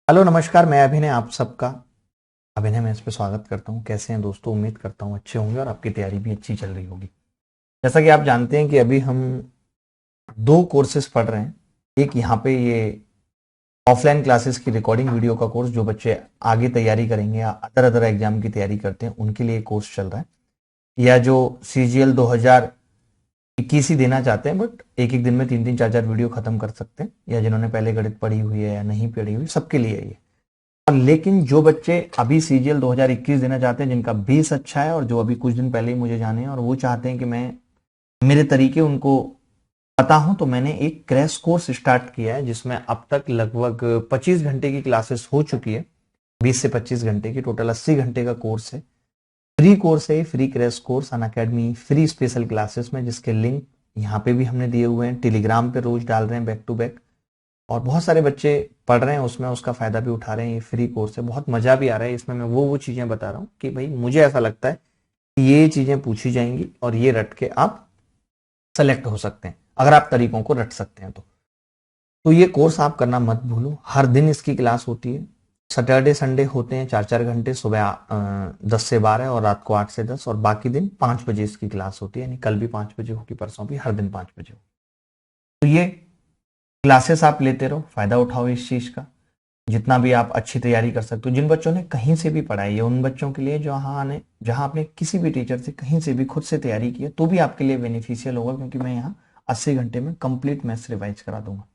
Hello नमस्कार, मैं अभिनय आप सबका अभिनय में इस पे स्वागत करता हूँ। कैसे हैं दोस्तों? उम्मीद करता हूँ अच्छे होंगे और आपकी तैयारी भी अच्छी चल रही होगी। जैसा कि आप जानते हैं कि अभी हम दो कोर्सेज पढ़ रहे हैं। एक यहाँ पे ये ऑफलाइन क्लासेस की रिकॉर्डिंग वीडियो का कोर्स, जो बच्चे आगे तैयारी करेंगे या अदर अदर एग्जाम की तैयारी करते हैं उनके लिए कोर्स चल रहा है। या जो CGL 2021 ही देना चाहते हैं, बट एक एक दिन में 3 3 4 4 वीडियो खत्म कर सकते हैं, या जिन्होंने पहले गणित पढ़ी हुई है या नहीं पढ़ी हुई, सबके लिए है ये। लेकिन जो बच्चे अभी CGL 2021 देना चाहते हैं, जिनका बेस अच्छा है और जो अभी कुछ दिन पहले ही मुझे जाने हैं और वो चाहते हैं कि मैं मेरे तरीके उनको पता हूं, तो मैंने एक क्रैश कोर्स स्टार्ट किया है जिसमें अब तक लगभग 25 घंटे की क्लासेस हो चुकी है। 20 से 25 घंटे की टोटल 80 घंटे का कोर्स है। फ्री कोर्स है, free crash course Unacademy free special classes में, जिसके लिंक यहाँ पे भी हमने दिए हुए हैं। टेलीग्राम पे रोज डाल रहे हैं बैक टू बैक, और बहुत सारे बच्चे पढ़ रहे हैं उसमें, उसका फायदा भी उठा रहे हैं। ये फ्री कोर्स है, बहुत मजा भी आ रहा है इसमें। मैं वो चीजें बता रहा हूँ कि भाई मुझे ऐसा लगता है कि ये चीजें पूछी जाएंगी और ये रट के आप सेलेक्ट हो सकते हैं, अगर आप तरीकों को रट सकते हैं तो ये कोर्स आप करना मत भूलो। हर दिन इसकी क्लास होती है। सैटरडे संडे होते हैं 4 4 घंटे, सुबह 10 से 12 और रात को 8 से 10, और बाकी दिन 5 बजे इसकी क्लास होती है। यानी कल भी 5 बजे होगी, परसों भी, हर दिन 5 बजे होगी। तो ये क्लासेस आप लेते रहो, फायदा उठाओ इस चीज का। जितना भी आप अच्छी तैयारी कर सकते हो। जिन बच्चों ने कहीं से भी पढ़ाई है उन बच्चों के लिए, जहां आपने किसी भी टीचर से कहीं से भी खुद से तैयारी की है, तो भी आपके लिए बेनिफिशियल होगा, क्योंकि मैं यहाँ 80 घंटे में कंप्लीट मैथ्स रिवाइज करा दूंगा।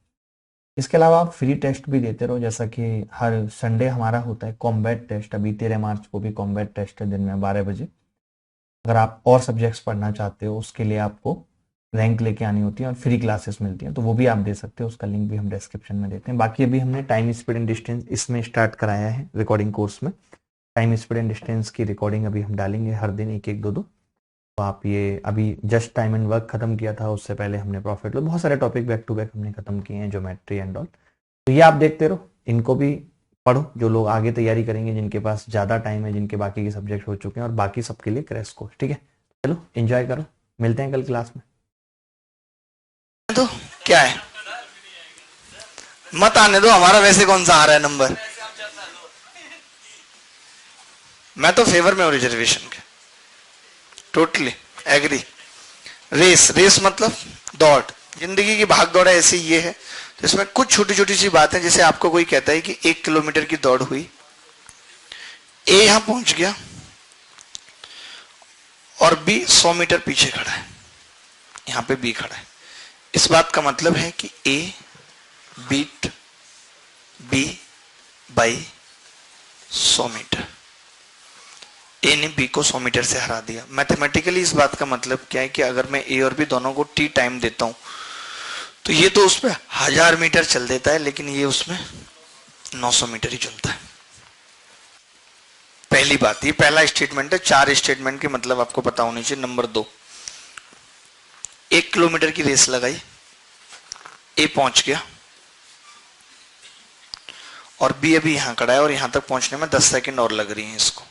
इसके अलावा आप फ्री टेस्ट भी देते रहो, जैसा कि हर संडे हमारा होता है कॉम्बैट टेस्ट। अभी 13 मार्च को भी कॉम्बैट टेस्ट है दिन में 12 बजे। अगर आप और सब्जेक्ट्स पढ़ना चाहते हो, उसके लिए आपको रैंक लेके आनी होती है और फ्री क्लासेस मिलती हैं, तो वो भी आप दे सकते हो। उसका लिंक भी हम डिस्क्रिप्शन में देते हैं। बाकी अभी हमने टाइम स्पीड एंड डिस्टेंस इसमें स्टार्ट कराया है रिकॉर्डिंग कोर्स में। टाइम स्पीड एंड डिस्टेंस की रिकॉर्डिंग अभी हम डालेंगे हर दिन एक एक दो दो। तो आप ये अभी जस्ट टाइम एंड वर्क खत्म किया था, उससे पहले हमने प्रॉफिट लॉस, बहुत सारे टॉपिक बैक टू बैक हमने खत्म किए हैं, ज्योमेट्री एंड ऑल। तो ये आप देखते रहो, इनको भी पढ़ो। जो लोग आगे तैयारी करेंगे, जिनके पास ज्यादा टाइम है, जिनके बाकी के सब्जेक्ट हो चुके हैं, और बाकी सबके लिए क्रैश कोर्स, ठीक है। चलो एंजॉय करो, मिलते हैं कल क्लास में। तो क्या है, मत आने दो, हमारा वैसे कौन सा आ रहा है नंबर। मैं तो फेवर में हूं रिजर्वेशन के, टोटली एग्री। रेस रेस मतलब दौड़, जिंदगी की भाग दौड़ है, ऐसे ये है। तो इसमें कुछ छोटी छोटी सी बातें, जैसे आपको कोई कहता है कि 1 किलोमीटर की दौड़ हुई, ए यहां पहुंच गया और बी 100 मीटर पीछे खड़ा है, यहां पे बी खड़ा है। इस बात का मतलब है कि A beat B by 100 metre. ए ने बी को 100 मीटर से हरा दिया। मैथमेटिकली इस बात का मतलब क्या है कि अगर मैं ए और बी दोनों को टी टाइम देता हूं, तो ये तो उसमें 1000 मीटर चल देता है, लेकिन ये उसमें 900 मीटर ही चलता है। पहली बात, ये पहला स्टेटमेंट है। 4 स्टेटमेंट के मतलब आपको पता होनी चाहिए। नंबर 2, 1 किलोमीटर की रेस लगाई, ए पहुंच गया और बी अभी यहां खड़ा है, और यहां तक पहुंचने में 10 सेकंड और लग रही है इसको।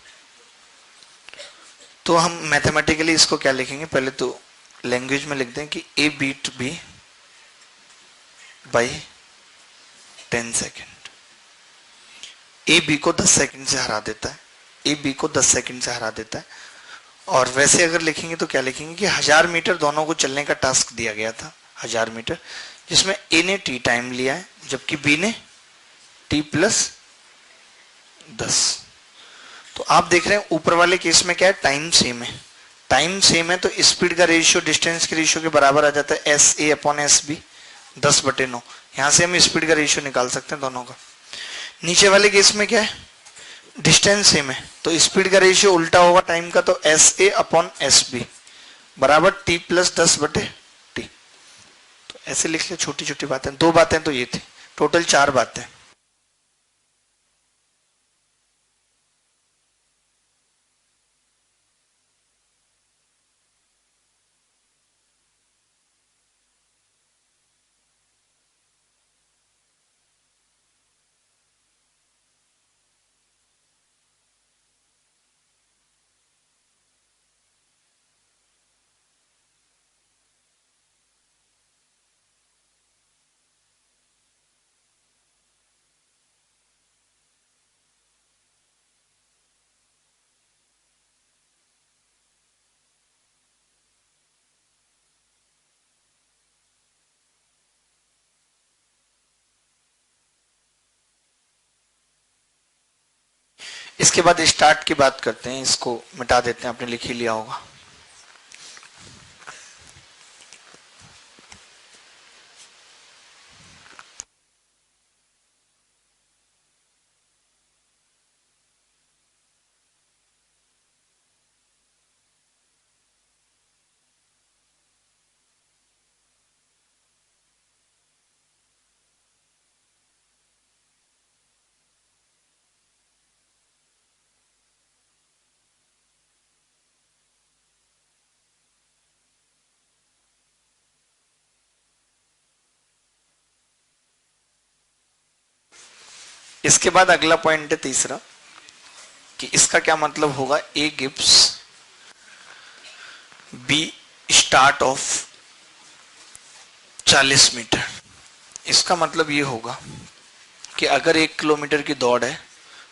तो हम मैथमेटिकली इसको क्या लिखेंगे, पहले तो लैंग्वेज में लिखते हैं कि A beat B by 10 second. A B को 10 सेकंड से हरा देता है, ए बी को 10 सेकंड से हरा देता है। और वैसे अगर लिखेंगे तो क्या लिखेंगे कि 1000 मीटर दोनों को चलने का टास्क दिया गया था, 1000 मीटर, जिसमें ए ने टी टाइम लिया है जबकि बी ने टी प्लस 10। तो आप देख रहे हैं ऊपर वाले केस में क्या है, टाइम सेम है। टाइम सेम है तो स्पीड का रेशियो डिस्टेंस के रेशियो के बराबर आ जाता है, S A upon S B, 10/9। यहां से हम स्पीड का रेशियो निकाल सकते हैं दोनों का। नीचे वाले केस में क्या है, डिस्टेंस सेम है तो स्पीड का रेशियो उल्टा होगा टाइम का, तो S A upon S B बराबर टी प्लस 10/टी। तो ऐसे लिख ले, छोटी छोटी बातें। 2 बातें तो ये थी, टोटल 4 बातें। इसके बाद स्टार्ट की बात करते हैं, इसको मिटा देते हैं, आपने लिख ही लिया होगा। इसके बाद अगला पॉइंट है तीसरा, कि इसका क्या मतलब होगा। A gives B start of 40 meter. इसका मतलब ये होगा कि अगर 1 किलोमीटर की दौड़ है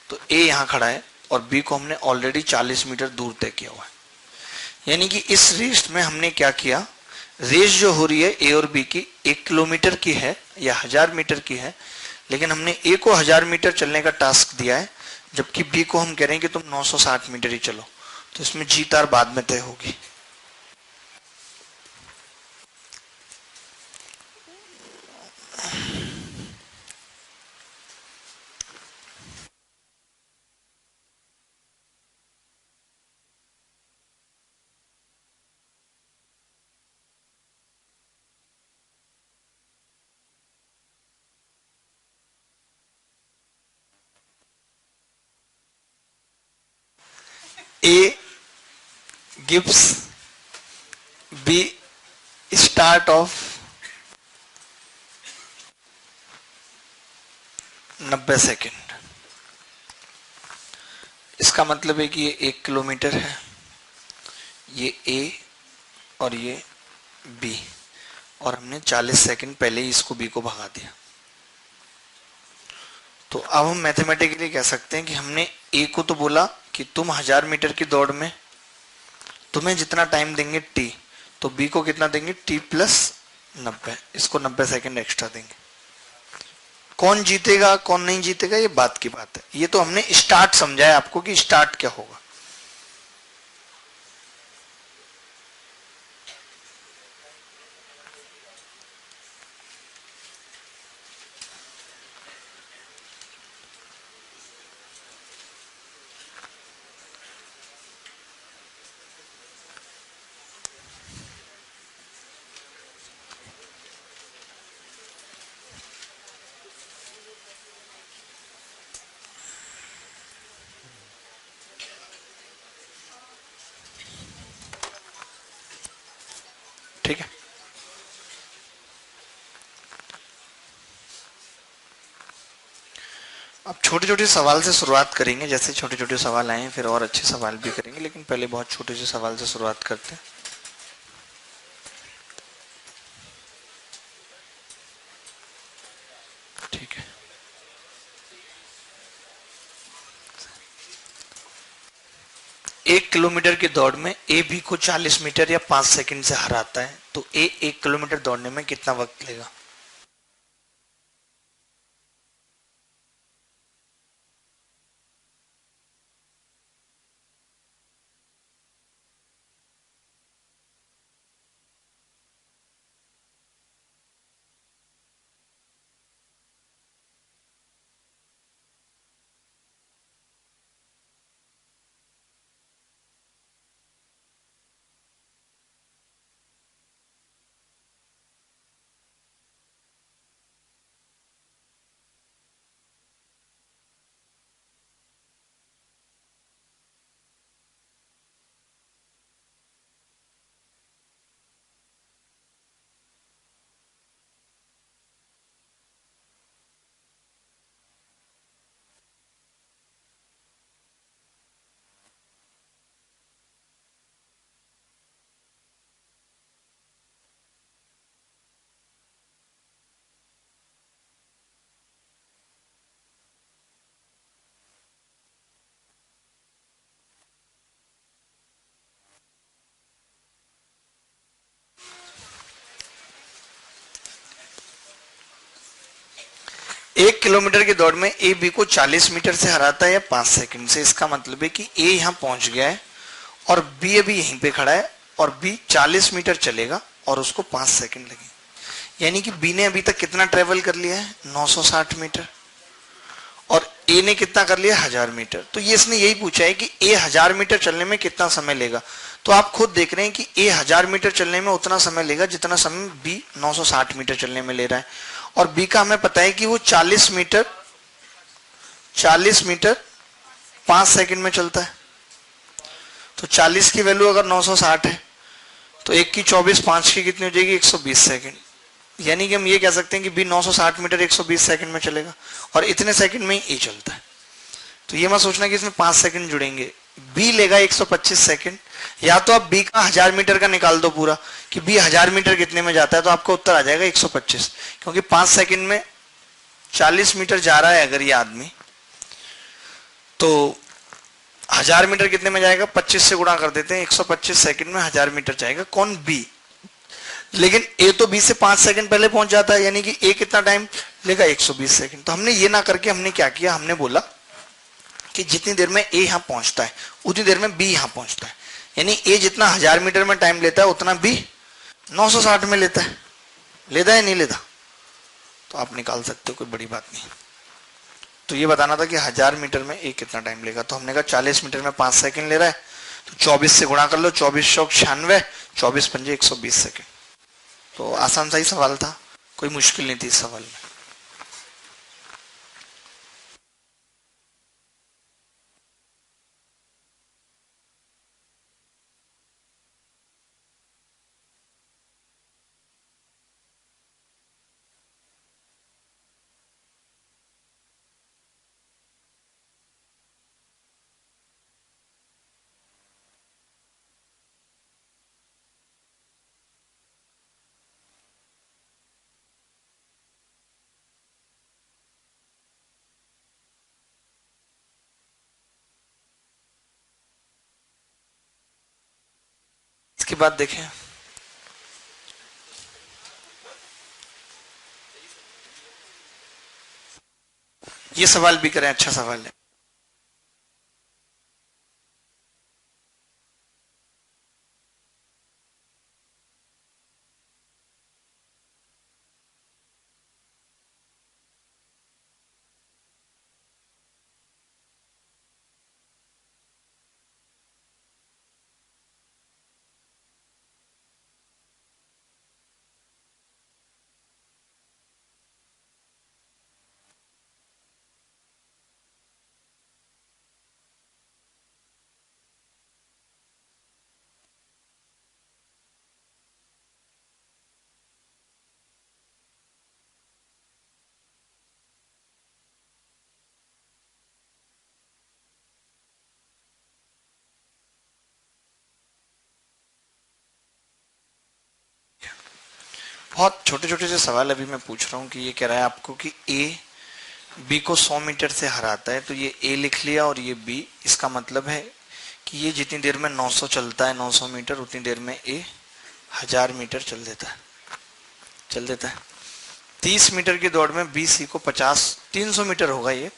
तो ए यहां खड़ा है और बी को हमने ऑलरेडी 40 मीटर दूर तय किया हुआ है। यानी कि इस रेस में हमने क्या किया, रेस जो हो रही है ए और बी की 1 किलोमीटर की है या 1000 मीटर की है, लेकिन हमने ए को 1000 मीटर चलने का टास्क दिया है, जबकि बी को हम कह रहे हैं कि तुम 960 मीटर ही चलो। तो इसमें जीत हार बाद में तय होगी। A gives B start of 90 second. इसका मतलब है कि ये 1 किलोमीटर है, ये ए और ये बी, और हमने 40 सेकेंड पहले ही इसको बी को भगा दिया। तो अब हम मैथमेटिकली कह सकते हैं कि हमने ए को तो बोला कि तुम 1000 मीटर की दौड़ में तुम्हें जितना टाइम देंगे टी, तो बी को कितना देंगे टी प्लस 90, इसको 90 सेकेंड एक्स्ट्रा देंगे। कौन जीतेगा कौन नहीं जीतेगा ये बात की बात है, ये तो हमने स्टार्ट समझा है आपको कि स्टार्ट क्या होगा। ठीक है, अब छोटे छोटे सवाल से शुरुआत करेंगे। जैसे छोटे छोटे सवाल आए फिर और अच्छे सवाल भी करेंगे, लेकिन पहले बहुत छोटे से सवाल से शुरुआत करते हैं। ठीक है, 1 किलोमीटर की दौड़ में ए बी को 40 मीटर या 5 सेकंड से हराता है, तो ए 1 किलोमीटर दौड़ने में कितना वक्त लेगा। 1 किलोमीटर की दौड़ में ए बी को 40 मीटर से हराता है या 5 सेकंड से। इसका मतलब है कि ए यहां पहुंच गया है और बी अभी यहीं पे खड़ा है और बी 40 मीटर चलेगा और उसको 5 सेकंड लगेंगे। यानी कि बी ने अभी तक कितना ट्रेवल कर लिया है, 960 मीटर, और ए ने कितना कर लिया, 1000 मीटर। तो ये इसने यही पूछा है कि ए 1000 मीटर चलने में कितना समय लेगा। तो आप खुद देख रहे हैं कि ए 1000 मीटर चलने में उतना समय लेगा जितना समय बी 960 मीटर चलने में ले रहा है। और बी का हमें पता है कि वो 40 मीटर 5 सेकंड में चलता है। तो 40 की वैल्यू अगर 960 है तो 1 की 24, 5 की कितनी हो जाएगी, 120 सेकंड। यानी कि हम ये कह सकते हैं कि बी 960 मीटर 120 सेकंड में चलेगा और इतने सेकंड में ही ए चलता है। तो ये मत सोचना कि इसमें 5 सेकंड जुड़ेंगे। बी लेगा 125 सेकंड। या तो आप बी का 1000 मीटर का निकाल दो पूरा कि बी 1000 मीटर कितने में जाता है, तो आपका उत्तर आ जाएगा 125, क्योंकि 5 सेकंड में 40 मीटर जा रहा है अगर ये आदमी, तो 1000 मीटर कितने में जाएगा, 25 से गुणा कर देते हैं, 125 सेकंड में 1000 मीटर जाएगा। कौन, बी। लेकिन ए तो बी से 5 सेकंड पहले पहुंच जाता है, यानी कि ए कितना टाइम लेगा, 120 सेकंड। तो हमने ये ना करके हमने क्या किया, हमने बोला कि जितनी देर में ए यहां पहुंचता है उतनी देर में बी यहां पहुंचता है। यानी ए जितना 1000 मीटर में टाइम लेता है उतना बी 960 में लेता है। लेता है नहीं लेता, तो आप निकाल सकते हो, कोई बड़ी बात नहीं। तो ये बताना था कि 1000 मीटर में ए कितना टाइम लेगा। तो हमने कहा 40 मीटर में 5 सेकंड ले रहा है, तो 24 से गुणा कर लो, 24 चौक 96, 24 पंजे 120 सेकंड। तो आसान सा ही सवाल था, कोई मुश्किल नहीं थी इस सवाल में। इसके बाद देखें, ये सवाल भी करें, अच्छा सवाल है। बहुत छोटे छोटे से सवाल अभी मैं पूछ रहा हूं कि ये कह रहा है आपको कि ए बी को 100 मीटर से हराता है। तो ये ए लिख लिया और ये बी। इसका मतलब है कि ये जितनी देर में 900 चलता है, 900 मीटर, उतनी देर में ए 1000 मीटर चल देता है। 30 मीटर की दौड़ में बी सी को 300 मीटर होगा, ये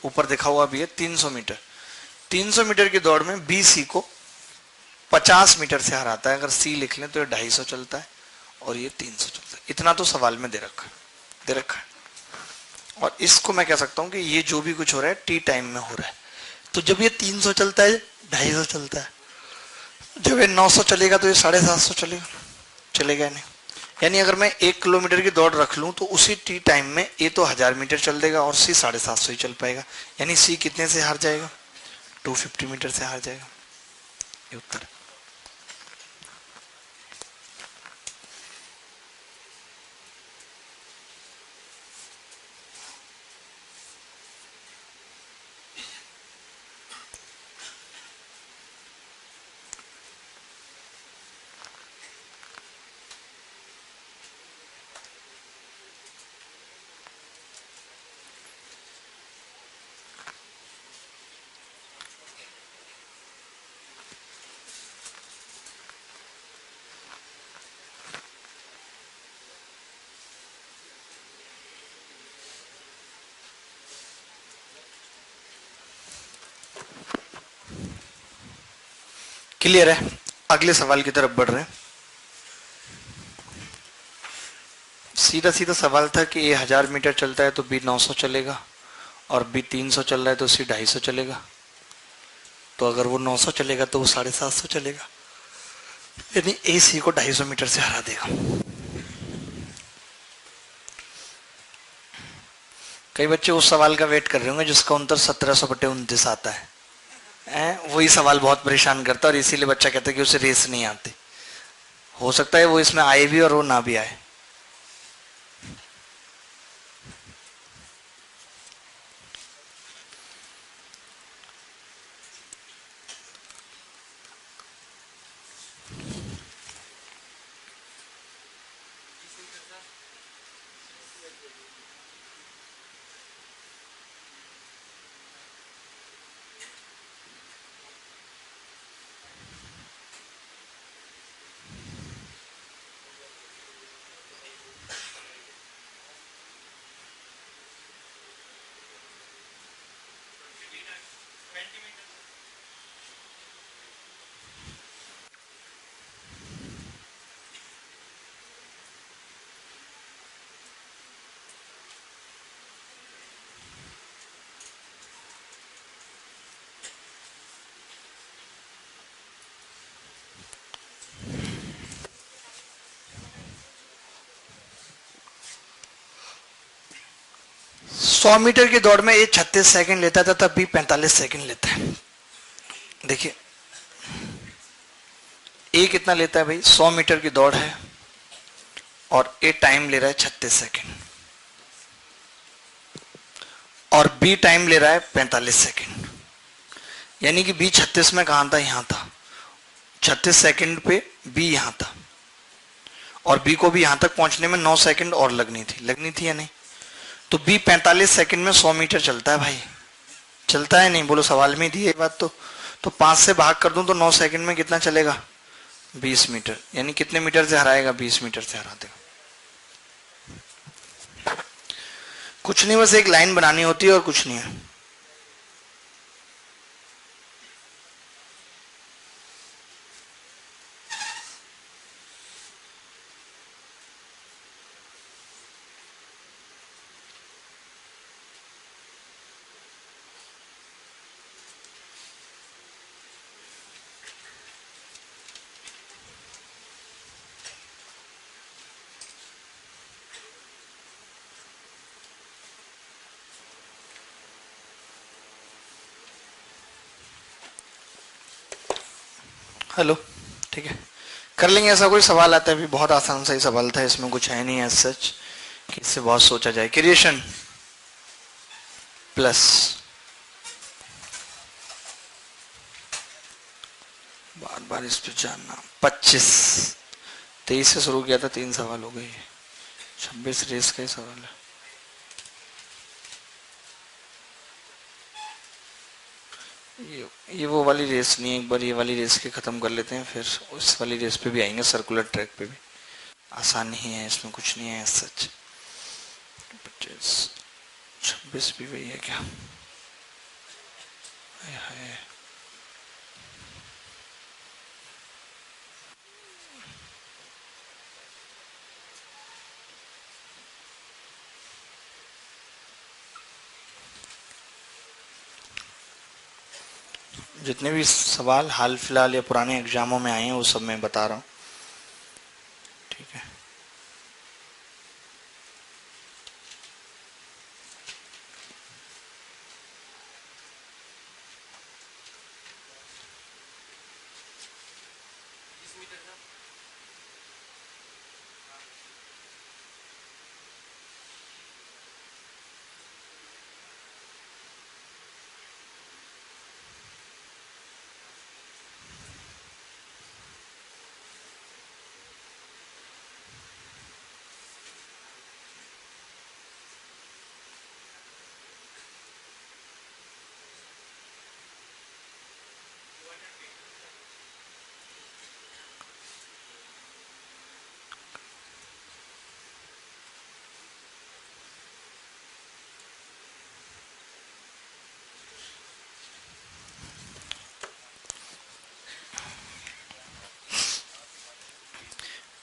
ऊपर देखा हुआ भी है 300 मीटर। 300 मीटर की दौड़ में बी सी को 50 मीटर से हराता है। अगर सी लिख लें तो ये 250 चलता है और ये 300 चलता है। इतना तो सवाल में दे रखा है। और इसको मैं कह सकता हूं कि ये जो भी कुछ हो रहा है टी टाइम में हो रहा है। तो जब ये 300 चलता है, 250 चलता है, जब ये 900 चलेगा तो ये 750 चलेगा नहीं। यानी अगर मैं 1 किलोमीटर की दौड़ रख लूं तो उसी टी टाइम में ए तो 1000 मीटर चल देगा और सी 750 ही चल पाएगा। यानी सी कितने से हार जाएगा, 250 मीटर से हार जाएगा। ये उत्तर है। क्लियर है? अगले सवाल की तरफ बढ़ रहे हैं। सीधा सीधा सवाल था कि ये 1000 मीटर चलता है तो बी 900 चलेगा, और बी 300 चल रहा है तो सी 250 चलेगा। तो अगर वो 900 चलेगा तो वो 750 चलेगा, यानी ए सी को 250 मीटर से हरा देगा। कई बच्चे उस सवाल का वेट कर रहे होंगे जिसका उत्तर 1700/29 आता है। वही सवाल बहुत परेशान करता है, और इसीलिए बच्चा कहता है कि उसे रेस नहीं आती। हो सकता है वो इसमें आए भी और वो ना भी आए। सौ मीटर की दौड़ में ये 36 सेकंड लेता था, तब भी 45 सेकंड लेता है। देखिए ए कितना लेता है भाई, 100 मीटर की दौड़ है और ए टाइम ले रहा है 36 सेकंड, और बी टाइम ले रहा है 45 सेकंड। यानी कि बी 36 में कहां था, यहां था। 36 सेकंड पे बी यहां था, और बी को भी यहां तक पहुंचने में 9 सेकंड और लगनी थी या नहीं? तो बी 45 सेकंड में 100 मीटर चलता है भाई। चलता है नहीं, बोलो, सवाल में दी है बात। तो 5 से भाग कर दूं तो 9 सेकंड में कितना चलेगा, 20 मीटर। यानी कितने मीटर से हराएगा, 20 मीटर से हरा देगा। कुछ नहीं, बस एक लाइन बनानी होती है और कुछ नहीं है। हेलो, ठीक है, कर लेंगे। ऐसा कोई सवाल आता है भी, बहुत आसान सा ही सवाल था, इसमें कुछ है नहीं एज सच कि इससे बहुत सोचा जाए। क्रिएशन प्लस, बार बार इस पे जानना, 25, 23 से शुरू किया था, 3 सवाल हो गए, 26 रेस का ही सवाल है। ये वो वाली रेस नहीं है, एक बार ये वाली रेस के खत्म कर लेते हैं, फिर उस वाली रेस पे भी आएंगे, सर्कुलर ट्रैक पे भी। आसान ही है, इसमें कुछ नहीं है सच। 25, 26 भी वही है क्या? है। जितने भी सवाल हाल फिलहाल या पुराने एग्जामों में आए हैं वो सब मैं बता रहा हूँ, ठीक है।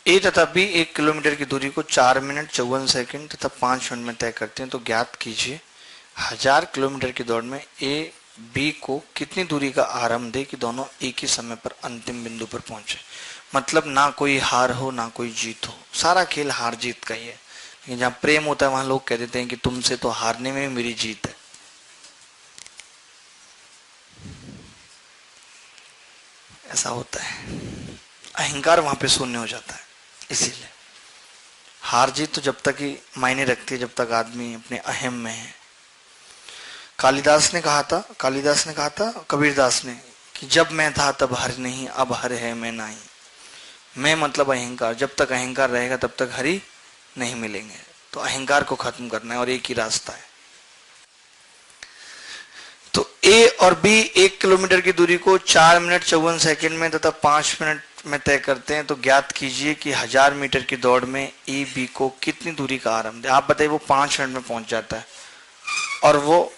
ए तथा बी 1 किलोमीटर की दूरी को 4 मिनट 54 सेकंड तथा 5 मिनट में तय करते हैं, तो ज्ञात कीजिए 1000 किलोमीटर की दौड़ में ए बी को कितनी दूरी का आरंभ दे कि दोनों एक ही समय पर अंतिम बिंदु पर पहुंचे। मतलब ना कोई हार हो ना कोई जीत हो, सारा खेल हार जीत का ही है। लेकिन जहां प्रेम होता है वहां लोग कह देते हैं कि तुमसे तो हारने में मेरी जीत है। ऐसा होता है, अहंकार वहां पे शून्य हो जाता है। इसीलिए हार जीत तो जब तक ही मायने रखती है जब तक आदमी अपने अहम में है। कालिदास ने कहा था कबीरदास ने कि जब मैं था तब हर नहीं, अब हर है मैं नहीं। मैं मतलब अहंकार, जब तक अहंकार रहेगा तब तक हरि नहीं मिलेंगे। तो अहंकार को खत्म करना है और एक ही रास्ता है। तो ए और बी 1 किलोमीटर की दूरी को 4 मिनट 54 सेकंड में तथा 5 मिनट में तय करते हैं, तो ज्ञात कीजिए कि 1000 मीटर की दौड़ में ए बी को कितनी दूरी का आरंभ दे। आप बताइए, वो 5 मिनट में पहुंच जाता है और वो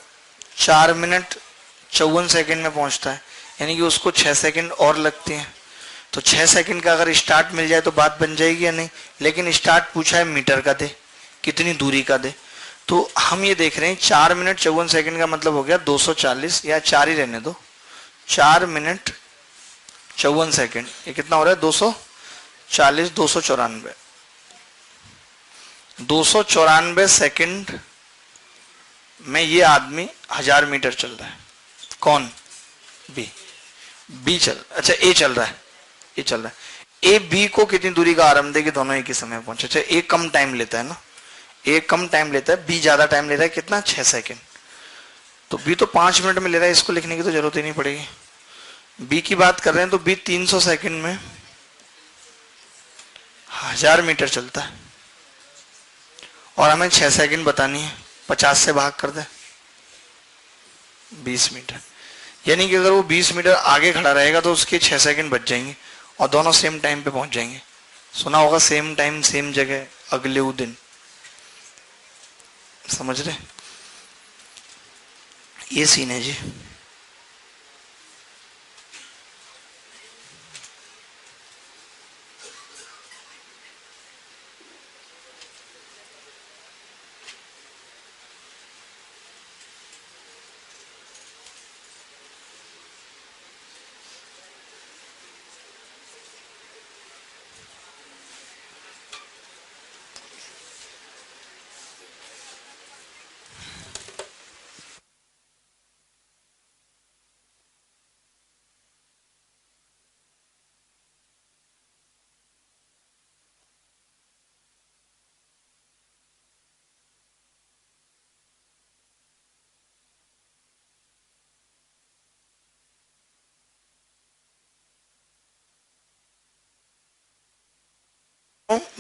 4 मिनट 54 सेकंड में पहुंचता है, यानी कि उसको 6 सेकंड और लगते हैं। तो 6 सेकंड का अगर स्टार्ट मिल जाए तो बात बन जाएगी या नहीं। लेकिन स्टार्ट पूछा है मीटर का दे, कितनी दूरी का दे। तो हम ये देख रहे हैं 4 मिनट 54 सेकंड का मतलब हो गया 240, या 4 ही रहने दो, 4 मिनट 54 सेकंड, ये कितना हो रहा है 240, 294, 294 सेकंड में ये आदमी 1000 मीटर चल रहा है। कौन? बी। बी चल, अच्छा ए चल रहा है, ए चल रहा है। ए बी को कितनी दूरी का आरंभ दे कि दोनों एक ही समय पहुंचे। अच्छा, ए कम टाइम लेता है ना, ए कम टाइम लेता है, बी ज्यादा टाइम लेता है, कितना 6 सेकंड। तो बी तो 5 मिनट में ले रहा है, इसको लिखने की तो जरूरत ही नहीं पड़ेगी। बी की बात कर रहे हैं तो बी 300 सेकंड में 1000 मीटर चलता है और हमें 6 सेकंड बतानी है। 50 से भाग कर दे, 20 मीटर। यानी कि अगर वो 20 मीटर आगे खड़ा रहेगा तो उसके 6 सेकंड बच जाएंगे और दोनों सेम टाइम पे पहुंच जाएंगे। सुना होगा सेम टाइम सेम जगह अगले दिन, समझ रहे? ये सीन है जी।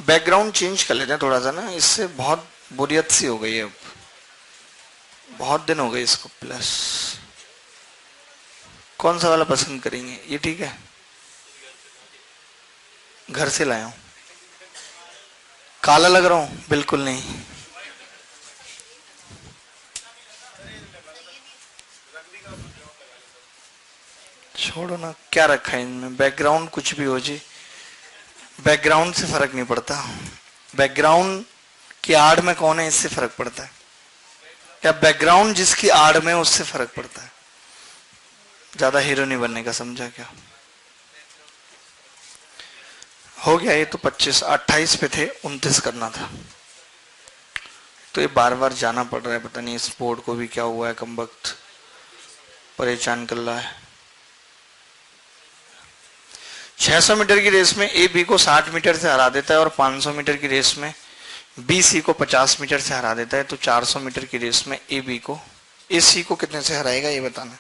बैकग्राउंड चेंज कर लेते हैं थोड़ा सा ना, इससे बहुत बोरियत सी हो गई है। अब बहुत दिन हो गए इसको। प्लस कौन सा वाला पसंद करेंगे? ये ठीक है, घर से लाया हूं। काला लग रहा हूं? बिल्कुल नहीं। छोड़ो ना, क्या रखा है इनमें, बैकग्राउंड कुछ भी हो जी, बैकग्राउंड से फर्क नहीं पड़ता। बैकग्राउंड की आड़ में कौन है इससे फर्क पड़ता है, या बैकग्राउंड जिसकी आड़ में उससे फर्क पड़ता है। ज्यादा हीरो नहीं बनने का, समझा क्या? हो गया ये तो 25, 28 पे थे, 29 करना था। तो ये बार बार जाना पड़ रहा है, पता नहीं इस बोर्ड को भी क्या हुआ है, कम वक्त परेशान कर रहा है। 600 मीटर की रेस में ए बी को 60 मीटर से हरा देता है और 500 मीटर की रेस में बी सी को 50 मीटर से हरा देता है। तो 400 मीटर की रेस में ए बी को ए सी को कितने से हराएगा, ये बताना।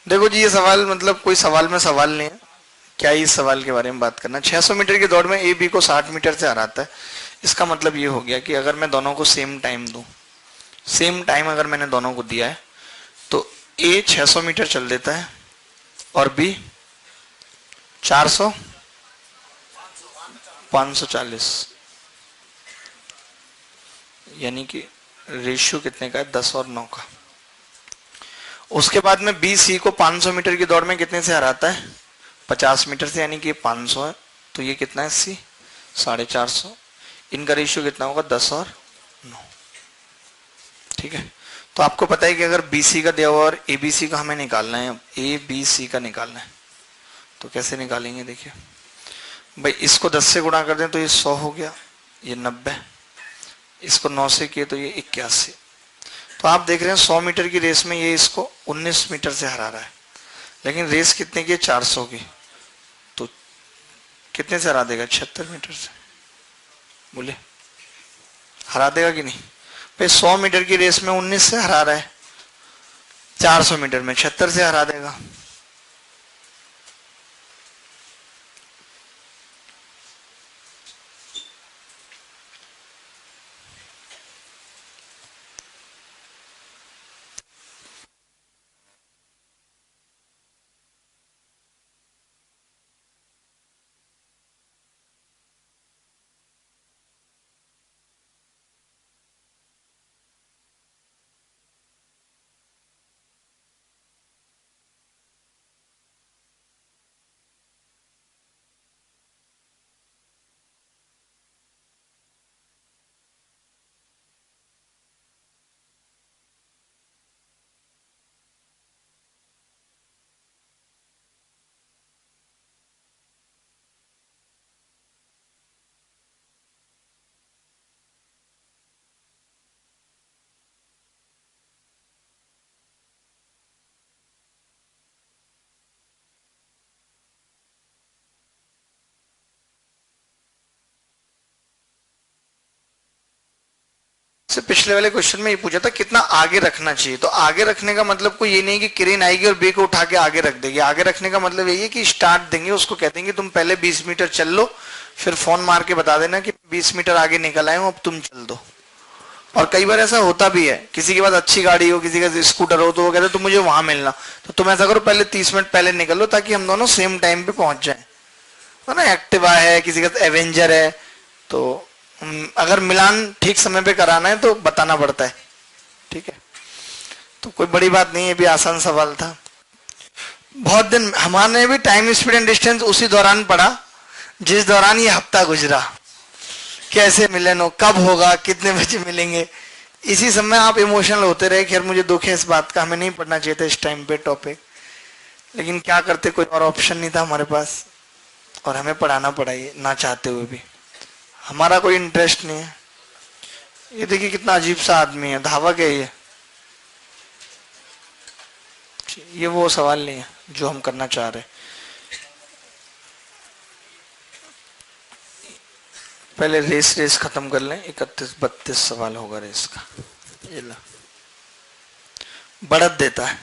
देखो जी, ये सवाल मतलब कोई सवाल में सवाल नहीं है, क्या इस सवाल के बारे में बात करना। 600 मीटर की दौड़ में ए बी को 60 मीटर से हराता है। इसका मतलब ये हो गया कि अगर मैं दोनों को सेम टाइम दूं, सेम टाइम अगर मैंने दोनों को दिया है, तो ए 600 मीटर चल देता है और बी 400 540, यानी कि रेशियो कितने का है, 10 और 9 का। उसके बाद में बी सी को 500 मीटर की दौड़ में कितने से हराता है, 50 मीटर से, यानी कि 500 है, तो ये कितना है सी 450। इनका रेशियो कितना होगा, 10 और 9। ठीक है, तो आपको पता है कि अगर बी सी का दिया हुआ और ए बी सी का हमें निकालना है, ए बी सी का निकालना है, तो कैसे निकालेंगे, देखिए भाई, इसको 10 से गुणा कर दें तो ये 100 हो गया, ये 90, इसको 9 से किए तो ये 81। तो आप देख रहे हैं 100 मीटर की रेस में ये इसको 19 मीटर से हरा रहा है, लेकिन रेस कितने की है, 400 की, तो कितने से हरा देगा, 76 मीटर से। बोले हरा देगा कि नहीं भाई, 100 मीटर की रेस में 19 से हरा रहा है, 400 मीटर में 76 से हरा देगा। से पिछले वाले क्वेश्चन में ये पूछा था कितना आगे रखना चाहिए, तो आगे रखने का मतलब कोई ये नहीं कि क्रेन आएगी और बे को उठा के आगे रख देगी। आगे रखने का मतलब यही है कि स्टार्ट देंगे, उसको कहते हैं कि तुम पहले 20 मीटर चल लो, फिर फोन मार के बता देना कि 20 मीटर आगे निकल आए हो, अब तुम चल दो। और कई बार ऐसा होता भी है, किसी के पास अच्छी गाड़ी हो, किसी का स्कूटर हो, तो वो कहते तुम मुझे वहां मिलना, तो तुम ऐसा करो पहले 30 मिनट पहले निकल लो, ताकि हम दोनों सेम टाइम पे पहुंच जाए, है ना। एक्टिवा है, किसी का एवेंजर है, तो अगर मिलान ठीक समय पे कराना है तो बताना पड़ता है। ठीक है, तो कोई बड़ी बात नहीं है, भी आसान सवाल था। बहुत दिन हमारे भी टाइम स्पीड एंड डिस्टेंस उसी दौरान पढ़ा जिस दौरान ये हफ्ता गुजरा, कैसे मिलन हो, कब होगा, कितने बजे मिलेंगे, इसी समय आप इमोशनल होते रहे। खैर मुझे दुख है इस बात का, हमें नहीं पढ़ना चाहिए था इस टाइम पे टॉपिक, लेकिन क्या करते, कोई और ऑप्शन नहीं था हमारे पास, और हमें पढ़ाना पड़ा ये ना चाहते हुए भी, हमारा कोई इंटरेस्ट नहीं है। ये देखिए कितना अजीब सा आदमी है, धावक है ये वो सवाल नहीं है जो हम करना चाह रहे। पहले रेस रेस खत्म कर लें, 31-32 सवाल होगा रेस का। ये ला बढ़त देता है।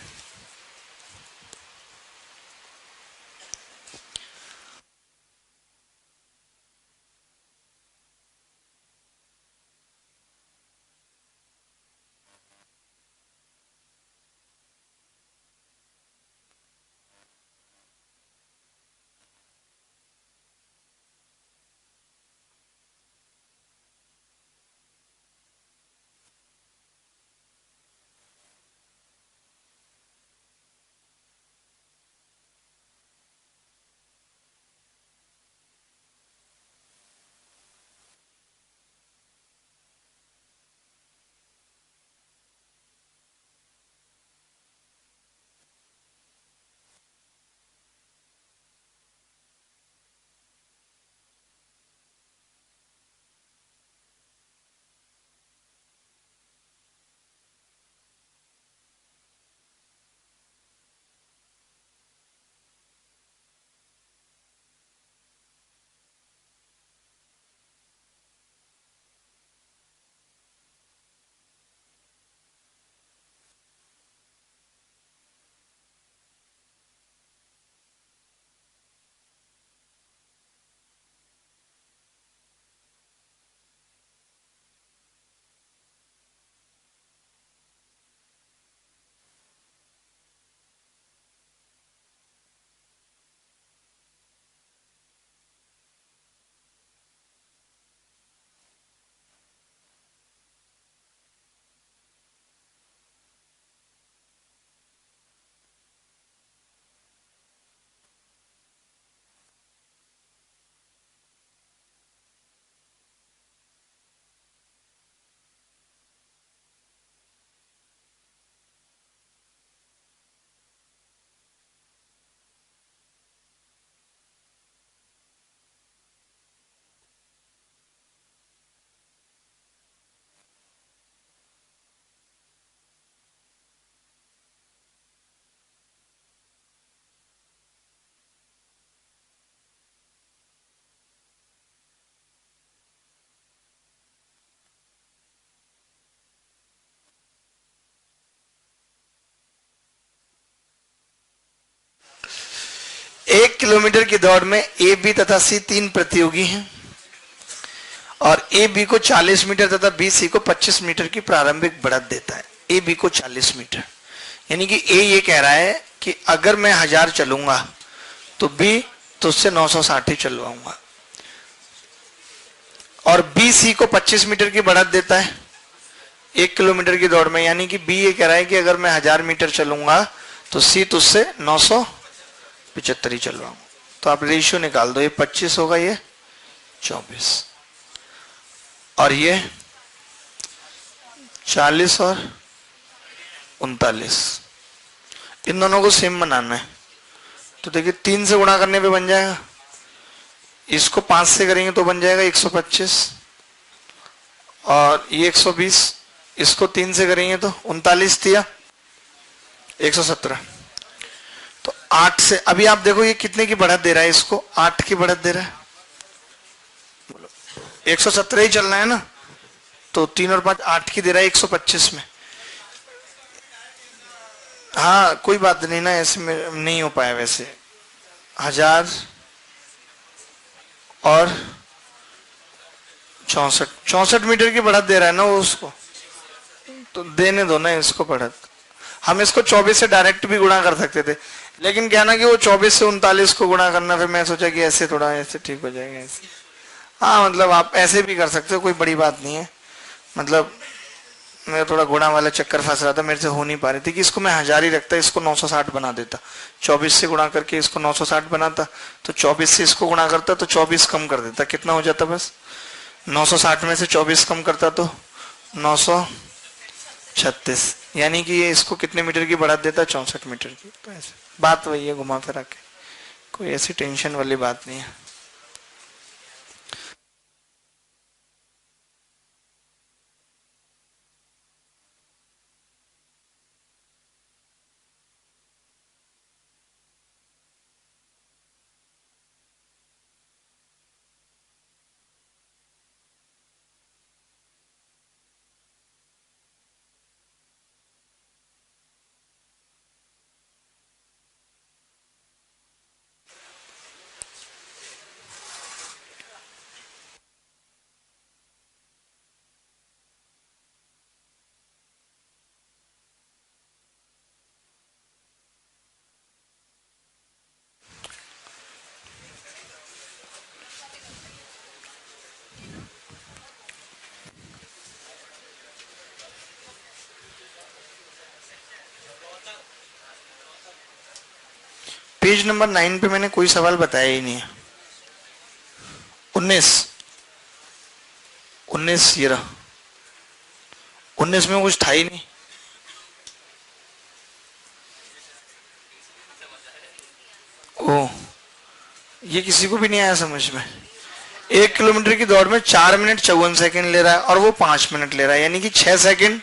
1 किलोमीटर की दौड़ में ए बी तथा सी 3 प्रतियोगी हैं और ए बी को 40 मीटर तथा बी सी को 25 मीटर की प्रारंभिक बढ़त देता है। ए बी को 40 मीटर, यानी कि ए ये कह रहा है कि अगर मैं 1000 चलूंगा तो बी तो उससे 960 ही चलवाऊंगा, और बी सी को 25 मीटर की बढ़त देता है 1 किलोमीटर की दौड़ में, यानी कि बी ये कह रहा है कि अगर मैं 1000 मीटर चलूंगा तो सी तो उससे 975 ही चलवाऊंगा। तो आप रेशियो निकाल दो, ये 25 होगा, ये 24, और ये 40 और 39, इन दोनों को सेम बनाना है। तो देखिए 3 से गुणा करने पे बन जाएगा, इसको 5 से करेंगे तो बन जाएगा 125, और ये 120, इसको 3 से करेंगे तो 39 दिया 117। तो 8 से अभी आप देखो ये कितने की बढ़त दे रहा है, इसको 8 की बढ़त दे रहा है, 117 ही चलना है ना, तो 3 और 5 8 की दे रहा है 125 में। हाँ कोई बात नहीं ना, ऐसे में नहीं हो पाया वैसे, 1000 और 64 मीटर की बढ़त दे रहा है ना वो उसको, तो देने दो ना इसको बढ़त। हम इसको 24 से डायरेक्ट भी गुणा कर सकते थे, लेकिन क्या ना कि वो 24 से 39 को गुणा करना, फिर मैं सोचा कि ऐसे थोड़ा ऐसे ठीक हो जाएगा ऐसे। हाँ मतलब आप ऐसे भी कर सकते हो, कोई बड़ी बात नहीं है। मतलब मेरा थोड़ा गुणा वाला चक्कर फंस रहा था, मेरे से हो नहीं पा रही थी कि इसको मैं 1000 ही रखता, इसको 960 बना देता, 24 से गुणा करके इसको 960 बनाता, तो 24 से इसको गुणा करता तो 24 कम कर देता, कितना हो जाता बस 960 में से 24 कम करता तो 936, यानी कि ये इसको कितने मीटर की बढ़त देता, 64 मीटर की। तो ऐसे बात वही है घुमा फिरा के, कोई ऐसी टेंशन वाली बात नहीं है। पेज नंबर 9 पे मैंने कोई सवाल बताया ही नहीं है। 19 ये रहा, 19 में कुछ था ही नहीं। ओ ये किसी को भी नहीं आया समझ में। 1 किलोमीटर की दौड़ में 4 मिनट 54 सेकंड ले रहा है और वो 5 मिनट ले रहा है, यानी कि 6 सेकंड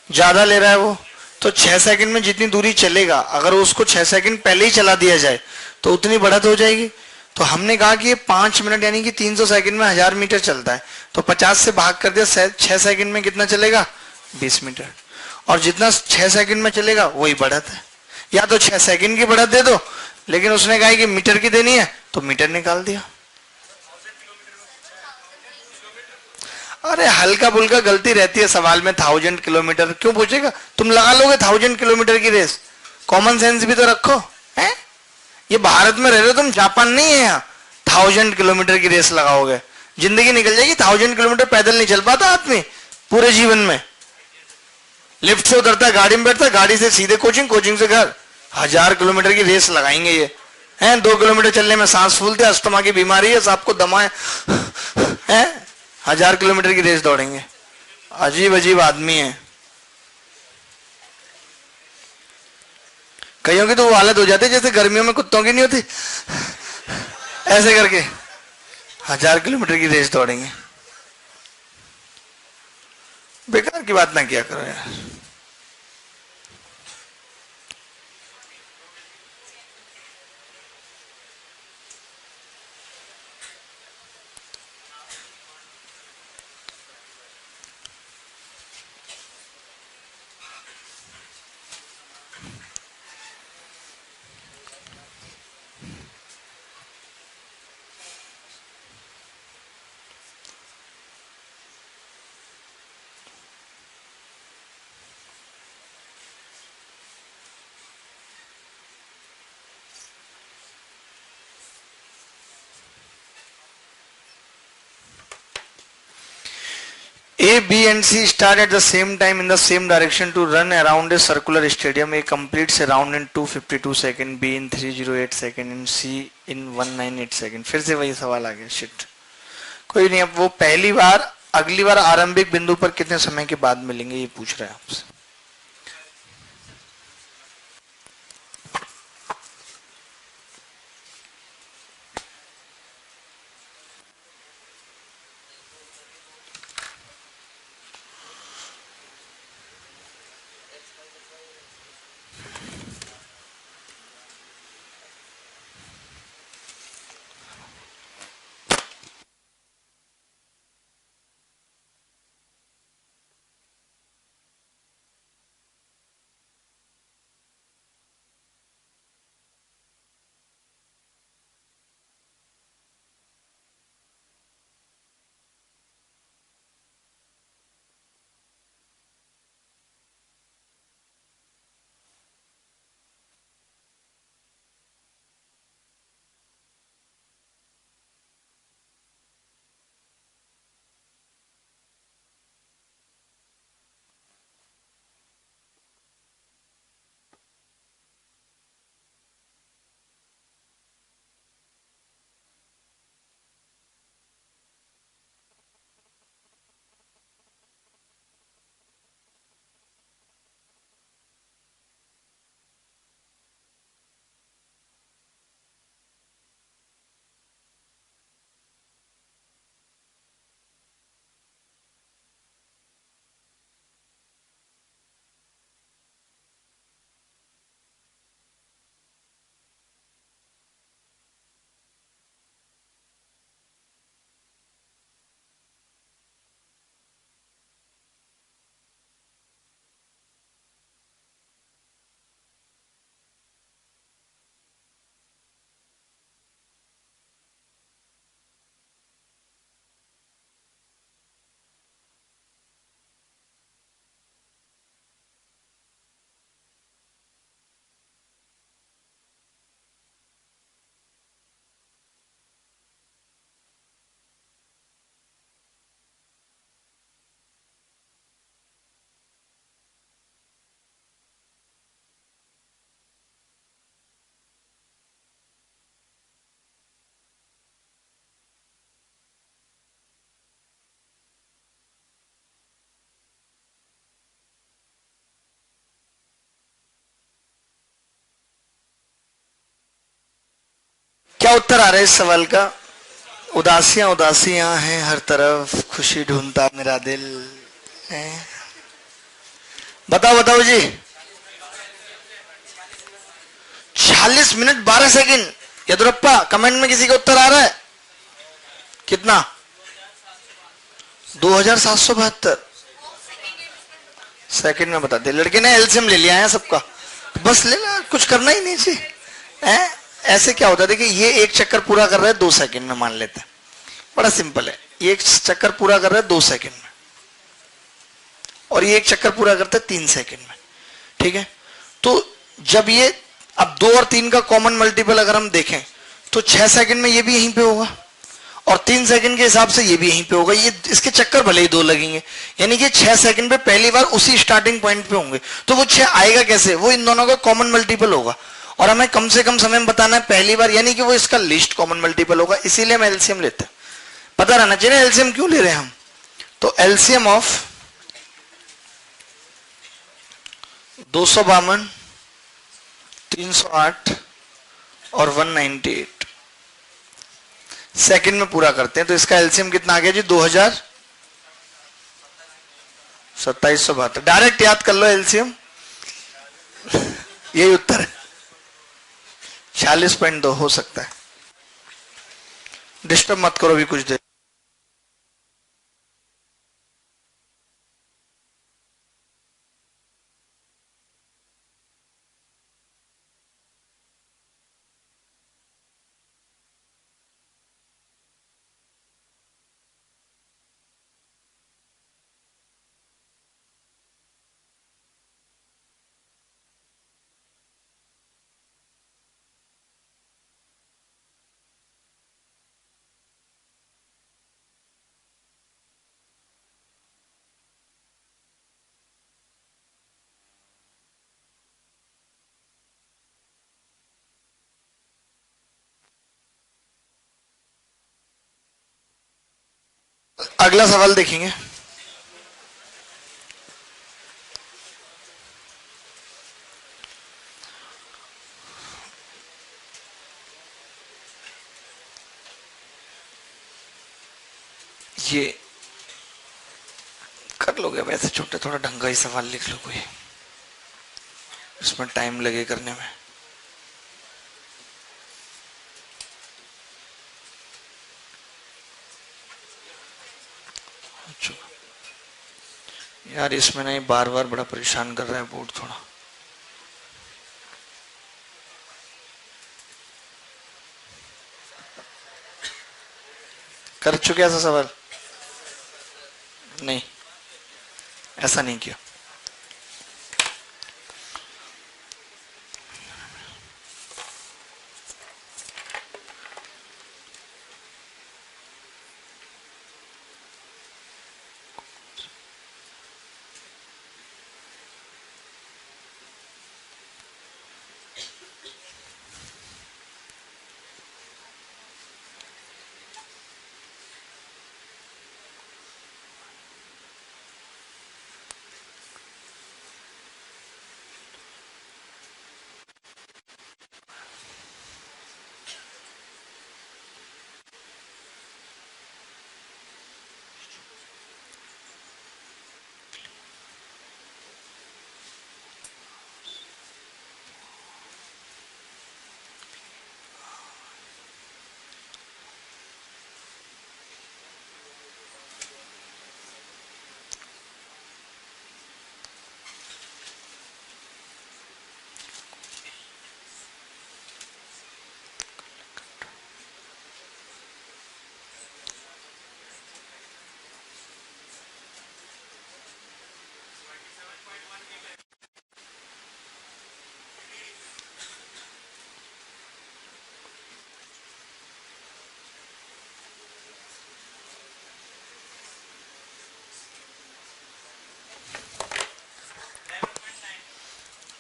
ज्यादा ले रहा है वो। तो 6 सेकंड में जितनी दूरी चलेगा, अगर उसको 6 सेकंड पहले ही चला दिया जाए तो उतनी बढ़त हो जाएगी। तो हमने कहा कि ये 5 मिनट यानी कि 300 सेकंड में 1000 मीटर चलता है, तो 50 से भाग कर दिया, 6 सेकंड में कितना चलेगा 20 मीटर, और जितना 6 सेकंड में चलेगा वही बढ़त है। या तो 6 सेकंड की बढ़त दे दो, लेकिन उसने कहा कि मीटर की देनी है तो मीटर निकाल दिया। अरे हल्का फुल्का गलती रहती है सवाल में, 1000 किलोमीटर क्यों पूछेगा, तुम लगा लोगे 1000 किलोमीटर की रेस, कॉमन सेंस भी तो रखो है। ये भारत में रह रहे हो तुम, जापान नहीं है यहाँ 1000 किलोमीटर की रेस लगाओगे जिंदगी निकल जाएगी। 1000 किलोमीटर पैदल नहीं चल पाता आदमी पूरे जीवन में, लिफ्ट से उतरता है, गाड़ी में बैठता है, गाड़ी से सीधे कोचिंग, कोचिंग से घर। 1000 किलोमीटर की रेस लगाएंगे ये हैं, 2 किलोमीटर चलने में सांस फूलते, अस्थमा की बीमारी है, सबको दमाए हैं, 1000 किलोमीटर की रेस दौड़ेंगे। अजीब अजीब आदमी है। कईयों की तो वो हालत हो जाती है जैसे गर्मियों में कुत्तों की नहीं होती, ऐसे करके 1000 किलोमीटर की रेस दौड़ेंगे। बेकार की बात ना किया करो यार। A, B and C start at the same time in the same direction to run around a circular stadium. A completes a round in 252 seconds, B in 308 seconds and C in 198 seconds. फिर से वही सवाल आ गया. Shit. कोई नहीं, अब वो पहली बार अगली बार आरंभिक बिंदु पर कितने समय के बाद मिलेंगे ये पूछ रहा है आपसे. क्या उत्तर आ रहा है इस सवाल का? उदासियां उदासियां हैं हर तरफ, खुशी ढूंढता मेरा दिल है. बताओ बताओ जी. 46 मिनट 12 सेकंड. यदुरप्पा कमेंट में किसी का उत्तर आ रहा है? कितना? 2772 सेकंड में बता दे. लड़के ने एलसीएम ले लिया है सबका, बस लेना, कुछ करना ही नहीं चाहिए. ऐसे क्या होता है, देखिए ये एक चक्कर पूरा कर रहा है 2 सेकंड में, मान लेते हैं. बड़ा सिंपल है. ये एक चक्कर पूरा कर रहा है 2 सेकंड में और ये एक चक्कर पूरा करता है 3 सेकंड में. ठीक है, तो जब ये अब 2 और 3 का कॉमन मल्टीपल अगर हम देखें तो 6 सेकंड में ये भी यहीं पे होगा और 3 सेकंड के हिसाब से ये भी यहीं पे होगा. ये इसके चक्कर भले ही 2 लगेंगे, यानी कि 6 सेकंड पे पहली बार उसी स्टार्टिंग पॉइंट पे होंगे. तो वो 6 आएगा कैसे? वो इन दोनों का कॉमन मल्टीपल होगा और हमें कम से कम समय में बताना है पहली बार, यानी कि वो इसका लीस्ट कॉमन मल्टीपल होगा. इसीलिए हम एलसीएम लेते हैं. पता रहना चाहिए एलसीएम क्यों ले रहे हैं हम. तो एलसीएम ऑफ 252, 308 और 198 सेकंड में पूरा करते हैं. तो इसका एलसीएम कितना आ गया जी? 2772. डायरेक्ट याद कर लो एलसीएम, यही उत्तर है. 46.2 हो सकता है. डिस्टर्ब मत करो अभी कुछ देर. अगला सवाल देखेंगे। ये कर लोगे वैसे छोटे, थोड़ा ढंग का ही सवाल लिख लो कोई, इसमें टाइम लगे करने में। अच्छा यार, इसमें नहीं बार बार बड़ा परेशान कर रहा है बोर्ड थोड़ा। कर चुके ऐसा सवाल? नहीं, ऐसा नहीं किया।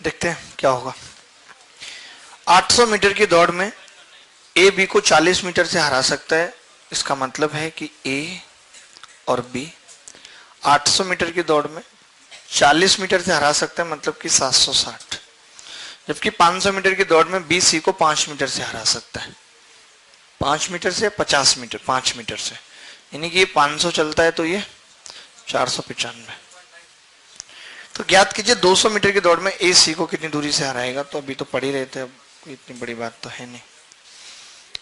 देखते हैं क्या होगा। 800 मीटर की दौड़ में ए बी को 40 मीटर से हरा सकता है। इसका मतलब है कि ए और बी 800 मीटर की दौड़ में 40 मीटर से हरा सकता है, मतलब कि 760। जबकि 500 मीटर की दौड़ में बी सी को 5 मीटर से हरा सकता है। 5 मीटर से 50 मीटर, 5 मीटर से, यानी कि ये 500 चलता है तो ये 495। तो ज्ञात कीजिए 200 मीटर की दौड़ में ए सी को कितनी दूरी से हराएगा। तो अभी तो पढ़ ही रहे थे, अब इतनी बड़ी बात तो है नहीं।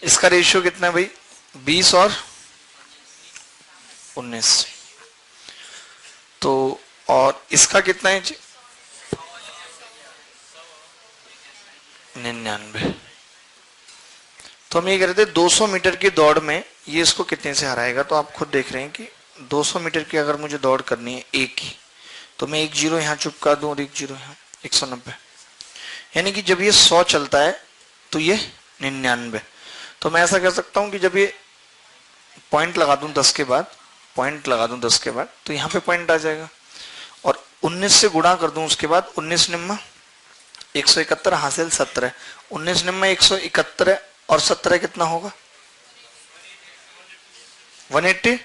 इसका रेशियो कितना है भाई? 20 और 19। तो और इसका कितना है जी? 99। तो हम ये कह रहे थे 200 मीटर की दौड़ में ये इसको कितने से हराएगा। तो आप खुद देख रहे हैं कि 200 मीटर की अगर मुझे दौड़ करनी है एक ही, तो मैं एक जीरो यहाँ चुपका दूं और एक जीरो यहाँ, 190। यानी कि जब ये 100 चलता है तो ये 99। तो मैं ऐसा कह सकता हूं कि जब ये पॉइंट लगा दूं 10 के बाद, पॉइंट लगा दूं 10 के बाद, तो यहाँ पे पॉइंट आ जाएगा। और 19 से गुणा कर दूं उसके बाद, 19 निम्मा 171 हासिल 17। 19 निम्मा 171 और 17 कितना होगा? 180।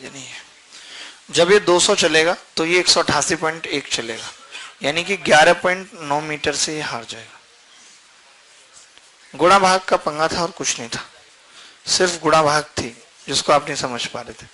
ये नहीं है। जब ये 200 चलेगा तो ये 188.1 चलेगा, यानी कि 11.9 मीटर से ये हार जाएगा। गुणा भाग का पंगा था और कुछ नहीं था, सिर्फ गुणा भाग थी जिसको आप नहीं समझ पा रहे थे।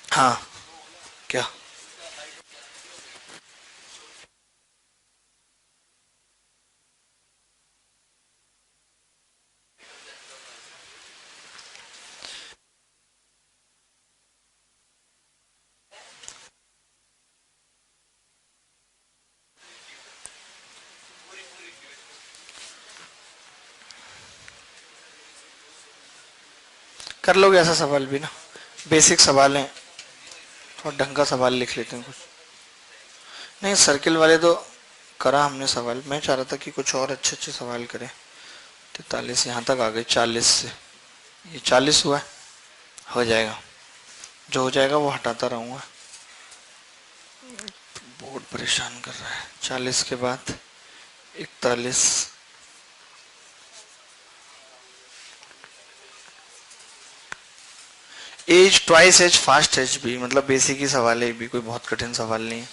हाँ, क्या? कर लोगे ऐसा सवाल भी ना, बेसिक सवाल है, थोड़ा ढंग का सवाल लिख लेते हैं कुछ। नहीं सर्किल वाले तो करा हमने सवाल, मैं चाह रहा था कि कुछ और अच्छे अच्छे सवाल करें। 43 यहाँ तक आ गए, 40 से ये 40 हुआ है, हो जाएगा, जो हो जाएगा वो हटाता रहूँगा। बहुत परेशान कर रहा है। 40 के बाद 41, as twice as fast as भी, मतलब बेसिक ही सवाल है, भी कोई बहुत कठिन सवाल नहीं है।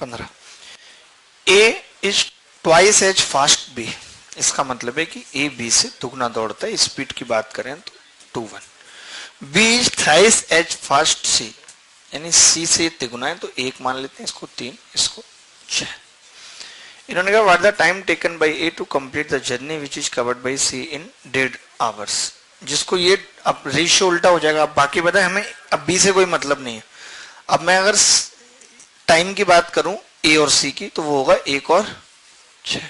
पंद्रह, A is twice as fast B, इसका मतलब है कि ए बी से दुगना दौड़ता है, स्पीड की बात करें तो 2:1। B is thrice as fast C, यानी सी से तिगुना है, तो 1 मान लेते हैं, इसको 3, इसको 6। इन्होंने कहा what the time taken by A to complete the journey which is covered by C in 1.5 hours, जिसको ये अब रेशियो उल्टा हो जाएगा। अब बाकी बताए हमें, अब बी से कोई मतलब नहीं है। अब मैं अगर टाइम की बात करूं ए और सी की, तो वो होगा 1 और 6,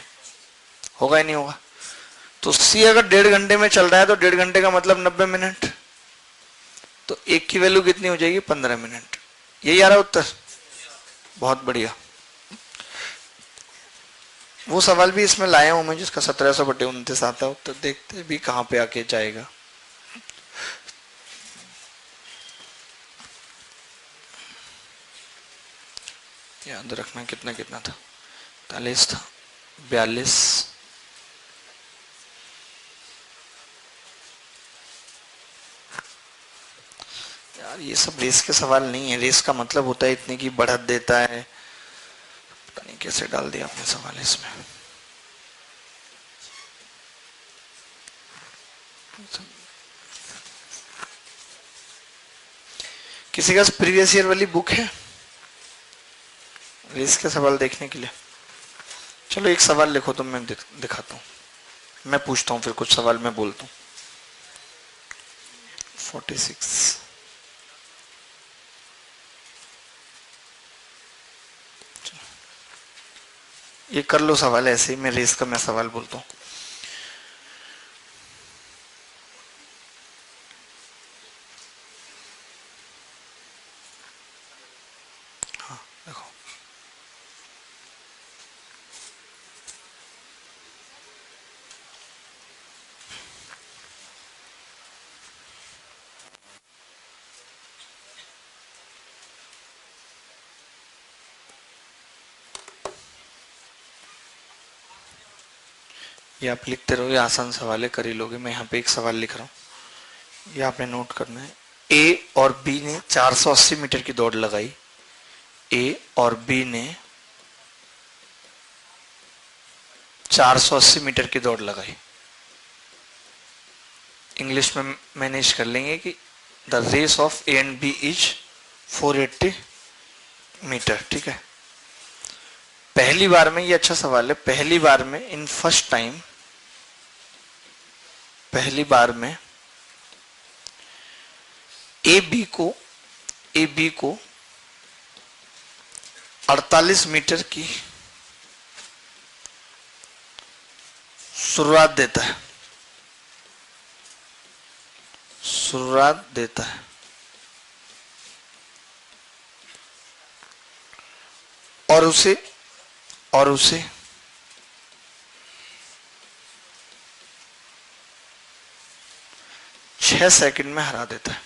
होगा या नहीं होगा? तो सी अगर 1.5 घंटे में चल रहा है तो 1.5 घंटे का मतलब 90 मिनट, तो एक की वैल्यू कितनी हो जाएगी? 15 मिनट। यही आ रहा उत्तर, बहुत बढ़िया। वो सवाल भी इसमें लाया हूं मैं जिसका 1700/29 आता है उत्तर, देखते भी कहां पे आके जाएगा। याद रखना कितना कितना था, 43 था, 42, यार ये सब रेस के सवाल नहीं है। रेस का मतलब होता है इतने की बढ़त देता है, पता नहीं कैसे डाल दिया आपने सवाल इसमें। किसी का प्रीवियस ईयर वाली बुक है रेस के सवाल देखने के लिए? चलो एक सवाल लिखो तो मैं दिखाता हूँ, मैं पूछता हूँ फिर कुछ सवाल मैं बोलता हूँ। 46, ये कर लो सवाल ऐसे ही, मैं रेस का मैं सवाल बोलता हूँ। हाँ देखो, ये आप लिखते रहोगे, आसान सवाल है, कर ही लोगे। मैं यहाँ पे एक सवाल लिख रहा हूँ, ये आपने नोट करना है। ए और बी ने 480 मीटर की दौड़ लगाई। ए और बी ने 480 मीटर की दौड़ लगाई। इंग्लिश में मैनेज कर लेंगे कि the race of A and B is 480 meter, ठीक है। पहली बार में, ये अच्छा सवाल है, पहली बार में इन फर्स्ट टाइम, पहली बार में ए बी को 48 मीटर की शुरुआत देता है, शुरुआत देता है। और उसे 6 सेकंड में हरा देता है।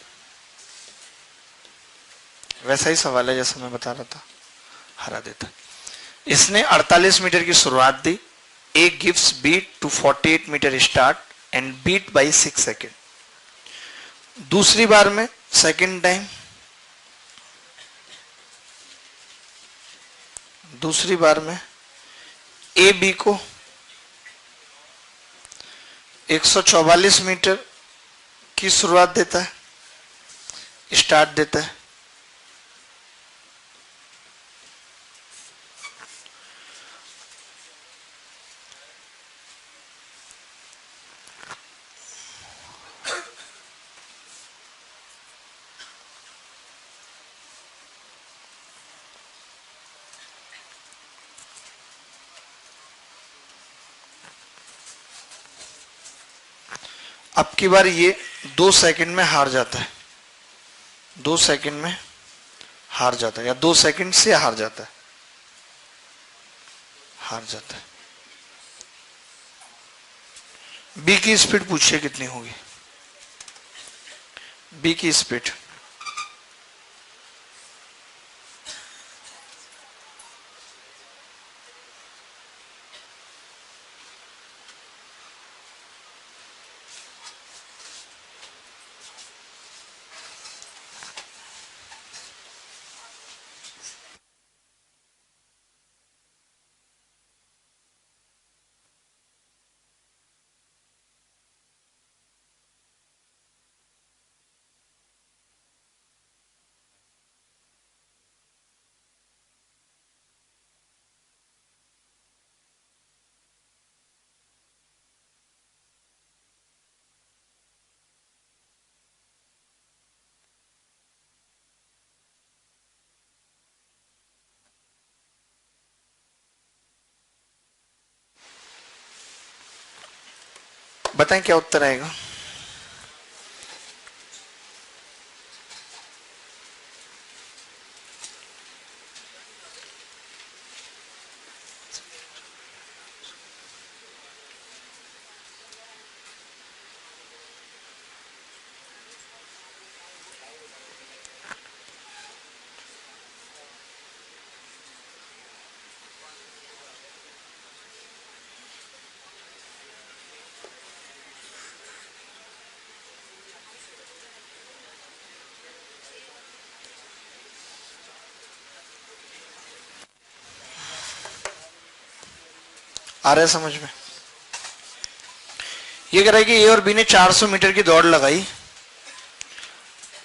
वैसा ही सवाल है जैसा मैं बता रहा था, हरा देता है। इसने 48 मीटर की शुरुआत दी। A gives beat to 48 metre start and beat by 6 second. दूसरी बार में सेकेंड टाइम, दूसरी बार में ए बी को 144 मीटर की शुरुआत देता है, स्टार्ट देता है। अब की बार ये 2 सेकंड में हार जाता है, 2 सेकंड में हार जाता है, या 2 सेकंड से हार जाता है, हार जाता है। बी की स्पीड पूछिए कितनी होगी। बी की स्पीड बताएं क्या उत्तर आएगा। आ रहा है समझ में। ये कह रहा है कि ए और बी ने 400 मीटर की दौड़ लगाई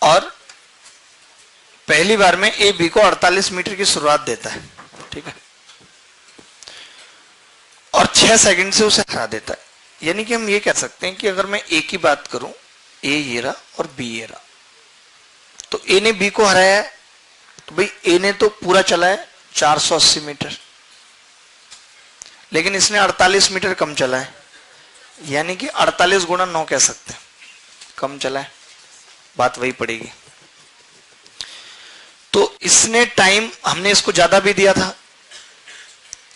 और पहली बार में ए बी को 48 मीटर की शुरुआत देता है, ठीक है, और 6 सेकंड से उसे हरा देता है। यानी कि हम ये कह सकते हैं कि अगर मैं ए की बात करूं, ए ये रहा और बी ये रहा, तो ए ने बी को हराया है, तो भाई ए ने तो पूरा चला है 480 मीटर, लेकिन इसने 48 मीटर कम चला है, यानी कि 48 गुणा 9 कह सकते हैं, कम चला है, बात वही पड़ेगी। तो इसने टाइम, हमने इसको ज्यादा भी दिया था,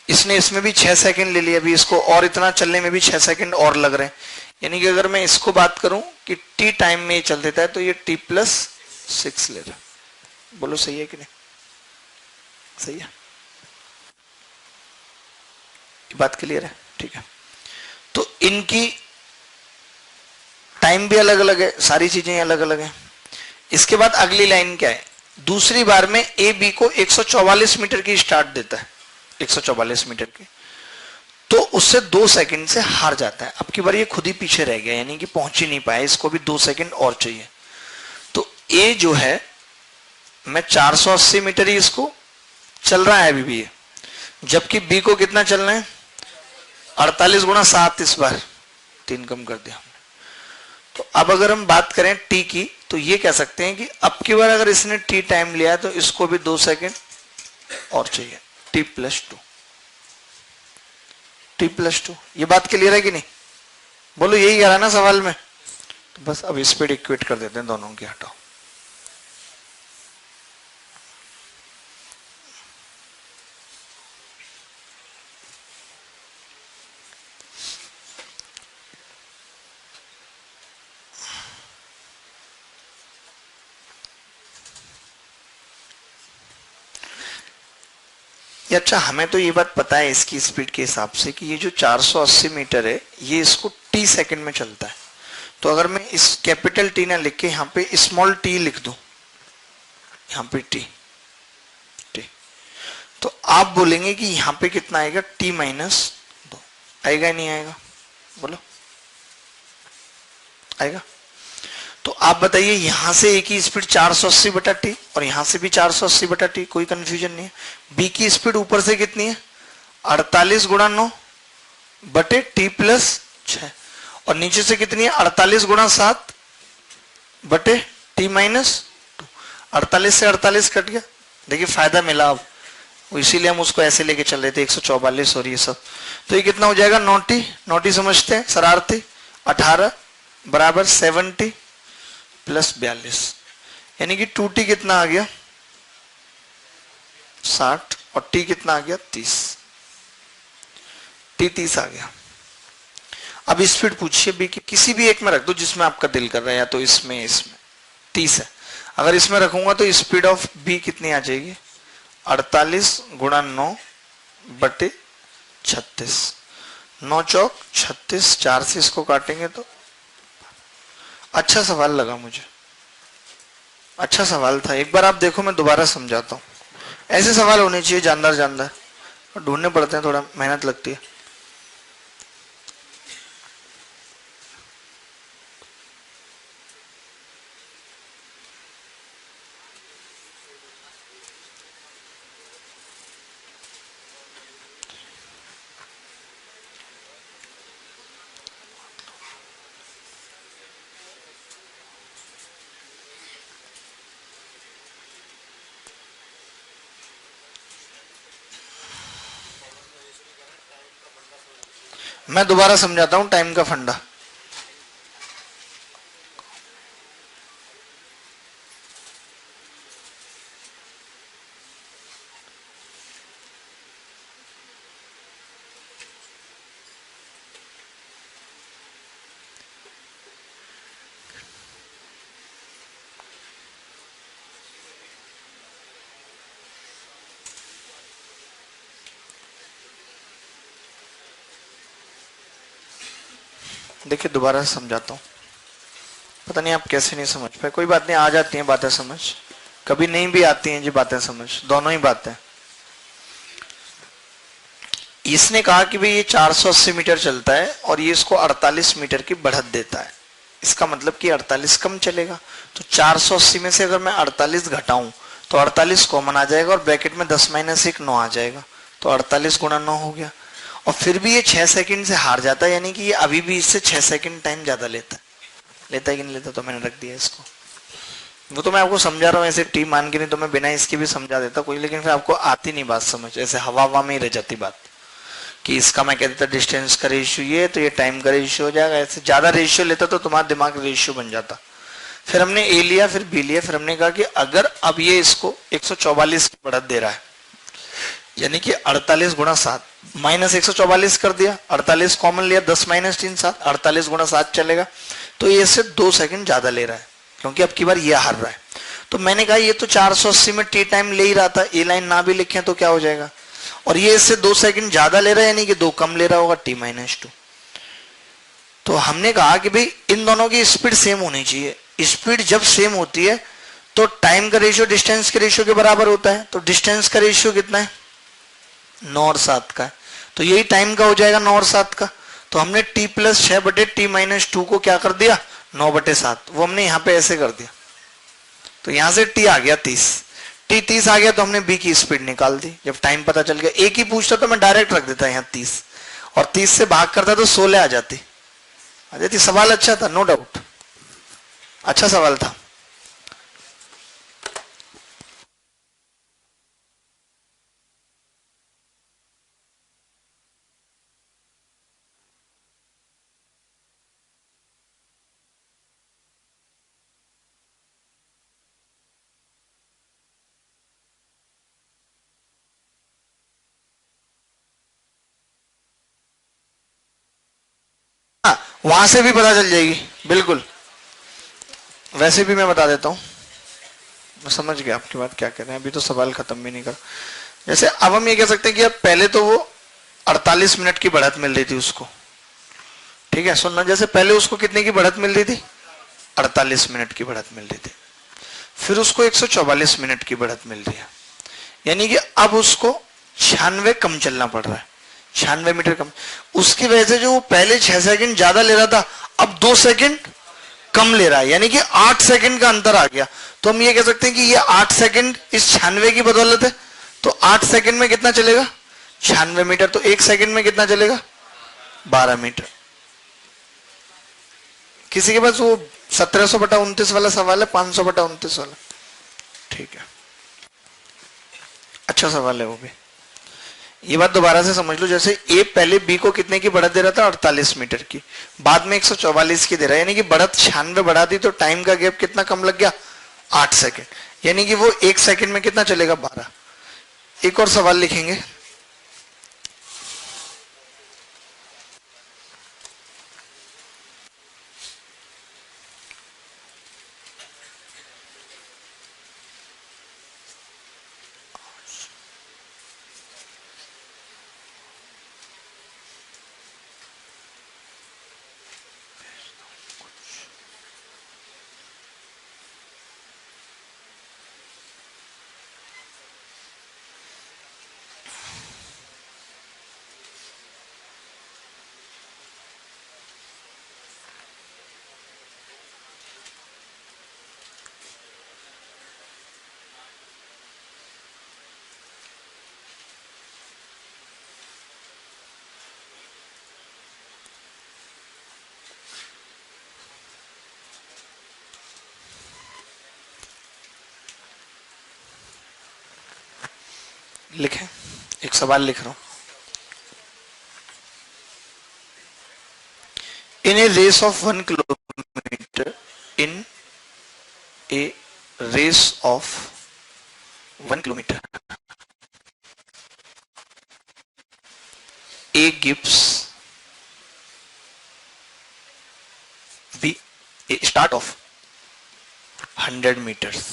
इसने इसमें भी 6 सेकंड ले लिया, अभी इसको और इतना चलने में भी 6 सेकंड और लग रहे हैं। यानी कि अगर मैं इसको बात करूं कि टी टाइम में चल देता है, तो ये टी प्लस 6 ले रहा। बोलो सही है कि नहीं? सही है, बात क्लियर है, ठीक है। तो इनकी टाइम भी अलग अलग है, सारी चीजें अलग अलग हैं। इसके बाद अगली लाइन क्या है, दूसरी बार में ए बी को 144 मीटर की स्टार्ट देता है, 144 मीटर की, तो उससे 2 सेकंड से हार जाता है। अब की बार ये खुद ही पीछे रह गया, यानी कि पहुंच ही नहीं पाया, इसको भी 2 सेकंड और चाहिए। तो ए जो है, मैं 480 मीटर ही इसको चल रहा है अभी भी, जबकि बी को कितना चलना है, 48 गुणा 7, इस बार 3 कम कर दिया हमने। तो अब अगर हम बात करें टी की, तो ये कह सकते हैं कि अब की बार अगर इसने टी टाइम लिया है, तो इसको भी 2 सेकंड और चाहिए, टी प्लस 2, टी प्लस 2। ये बात क्लियर है कि नहीं? बोलो यही कह रहा है ना सवाल में। तो बस अब स्पीड इक्वेट कर देते हैं दोनों की, हटाओ। ये अच्छा, हमें तो ये बात पता है इसकी स्पीड के हिसाब से कि ये जो 480 मीटर है ये इसको टी सेकंड में चलता है। तो अगर मैं इस कैपिटल टी ना लिख के यहाँ पे स्मॉल टी लिख दूं, यहाँ पे टी टी, तो आप बोलेंगे कि यहाँ पे कितना आएगा, टी माइनस 2 आएगा, नहीं आएगा, बोलो आएगा। तो आप बताइए, यहां से ए की स्पीड 480 बटा टी और यहां से भी 480 बटा टी, कोई कंफ्यूजन नहीं है। बी की स्पीड ऊपर से कितनी है, 48 गुणा 9 बटे टी प्लस 6, और नीचे से कितनी है, 48 गुणा 7 बटे टी माइनस 2। 48 से 48 कट गया, देखिए फायदा मिला अब, इसीलिए हम उसको ऐसे लेके चल रहे थे 144 और ये सब। तो ये कितना हो जाएगा, 9t, 9t समझते हैं शरारती, 18 बराबर 70 प्लस 42, यानी कि 2t कितना आ गया 60 और t कितना आ गया 30, t 30 आ गया। अब स्पीड पूछिए बी की, किसी भी एक में रख दो जिसमें आपका दिल कर रहा है, या तो इसमें 30 है, अगर इसमें रखूंगा तो स्पीड ऑफ बी कितनी आ जाएगी, 48 गुणा 9 बटे 36, 9 चौक 36, 4 से इसको काटेंगे तो। अच्छा सवाल लगा मुझे, अच्छा सवाल था, एक बार आप देखो, मैं दोबारा समझाता हूं। ऐसे सवाल होने चाहिए जानदार जानदार, ढूंढने पड़ते हैं, थोड़ा मेहनत लगती है। मैं दोबारा समझाता हूं टाइम का फंडा। देखिए दोबारा समझाता हूं, पता नहीं आप कैसे नहीं समझ पाए, कोई बात नहीं, आ जाती हैं बातें समझ, कभी नहीं भी आती हैं जी बातें समझ, दोनों ही बातें। इसने कहा कि भाई ये 480 मीटर चलता है और ये इसको 48 मीटर की बढ़त देता है, इसका मतलब कि 48 कम चलेगा। तो 480 में से अगर मैं 48 घटाऊं तो 48 कॉमन आ जाएगा और ब्रैकेट में 10 माइनस 1 9 आ जाएगा, तो 48 गुणा 9 हो गया। और फिर भी ये 6 सेकंड से हार जाता है, यानी कि ये अभी भी इससे 6 सेकंड टाइम ज्यादा लेता है। लेता है कि नहीं लेता, तो मैंने रख दिया इसको, वो तो मैं आपको समझा रहा हूँ ऐसे टी मान के, नहीं तो मैं बिना इसके भी समझा देता कोई, लेकिन फिर आपको आती नहीं बात समझ, ऐसे हवा हवा में ही रह जाती बात कि इसका मैं कह देता डिस्टेंस का रेशियो ये, तो ये टाइम का रेशियो हो जाएगा, ऐसे ज्यादा रेशियो लेता तो तुम्हारा दिमाग रेशियो बन जाता। फिर हमने ए लिया, फिर बी लिया, फिर हमने कहा कि अगर अब ये इसको 144 की बढ़त दे रहा है, यानी कि 48 गुणा 7 माइनस 144 कर दिया, 48 कॉमन लिया, 10 माइनस 3 7, 48 गुणा 7 चलेगा, तो ये इससे 2 सेकंड ज्यादा ले रहा है, क्योंकि अब की बार ये हार रहा है। तो मैंने कहा ये तो 480 में टी टाइम ले ही रहा था, ए लाइन ना भी लिखे तो क्या हो जाएगा, और ये इससे 2 सेकंड ज्यादा ले रहा है, यानी कि 2 कम ले रहा होगा, टी माइनस 2। तो हमने कहा कि भाई इन दोनों की स्पीड सेम होनी चाहिए, स्पीड जब सेम होती है तो टाइम का रेशियो डिस्टेंस के रेशियो के बराबर होता है, तो डिस्टेंस का रेशियो कितना है 9 और 7 का है, तो यही टाइम का हो जाएगा 9 और 7 का। तो हमने t प्लस 6 बटे टी माइनस 2 को क्या कर दिया 9 बटे 7, वो हमने यहाँ पे ऐसे कर दिया, तो यहां से t आ गया 30, t 30 आ गया, तो हमने b की स्पीड निकाल दी। जब टाइम पता चल गया, एक ही पूछता तो मैं डायरेक्ट रख देता यहाँ 30, और 30 से भाग करता तो 16 आ जाती। सवाल अच्छा था, नो डाउट, अच्छा सवाल था। वहां से भी पता चल जाएगी, बिल्कुल, वैसे भी मैं बता देता हूं, मैं समझ गया आपकी बात क्या कह रहे हैं, अभी तो सवाल खत्म भी नहीं कर। जैसे अब हम ये कह सकते हैं कि अब पहले तो वो 48 मिनट की बढ़त मिल रही थी उसको, ठीक है सुनना, जैसे पहले उसको कितने की बढ़त मिल रही थी, 48 मिनट की बढ़त मिल रही थी, फिर उसको 144 मिनट की बढ़त मिल रही है, यानी कि अब उसको 96 कम चलना पड़ रहा है, 96 मीटर कम। उसकी वजह से जो वो पहले 6 सेकंड ज्यादा ले रहा था, अब 2 सेकंड कम ले रहा है, यानी कि 8 सेकंड का अंतर आ गया। तो हम ये कह सकते हैं कि ये 8 सेकंड इस 96 की बदौलत है। तो 8 सेकंड में कितना चलेगा, 96 मीटर, तो 1 सेकंड में कितना चलेगा, 12 मीटर। किसी के पास वो 1700/29 वाला सवाल है, 500/29 वाला, ठीक है, अच्छा सवाल है वो भी। ये बात दोबारा से समझ लो, जैसे ए पहले बी को कितने की बढ़त दे रहा था, 48 मीटर की, बाद में 144 की दे रहा है, यानी कि बढ़त 96 बढ़ा दी, तो टाइम का गैप कितना कम लग गया, 8 सेकंड, यानी कि वो 1 सेकंड में कितना चलेगा, 12। एक और सवाल लिखेंगे, लिखें, एक सवाल लिख रहा हूं। In a race of 1 kilometre, in a race of 1 kilometre, A gives B a start of 100 meters।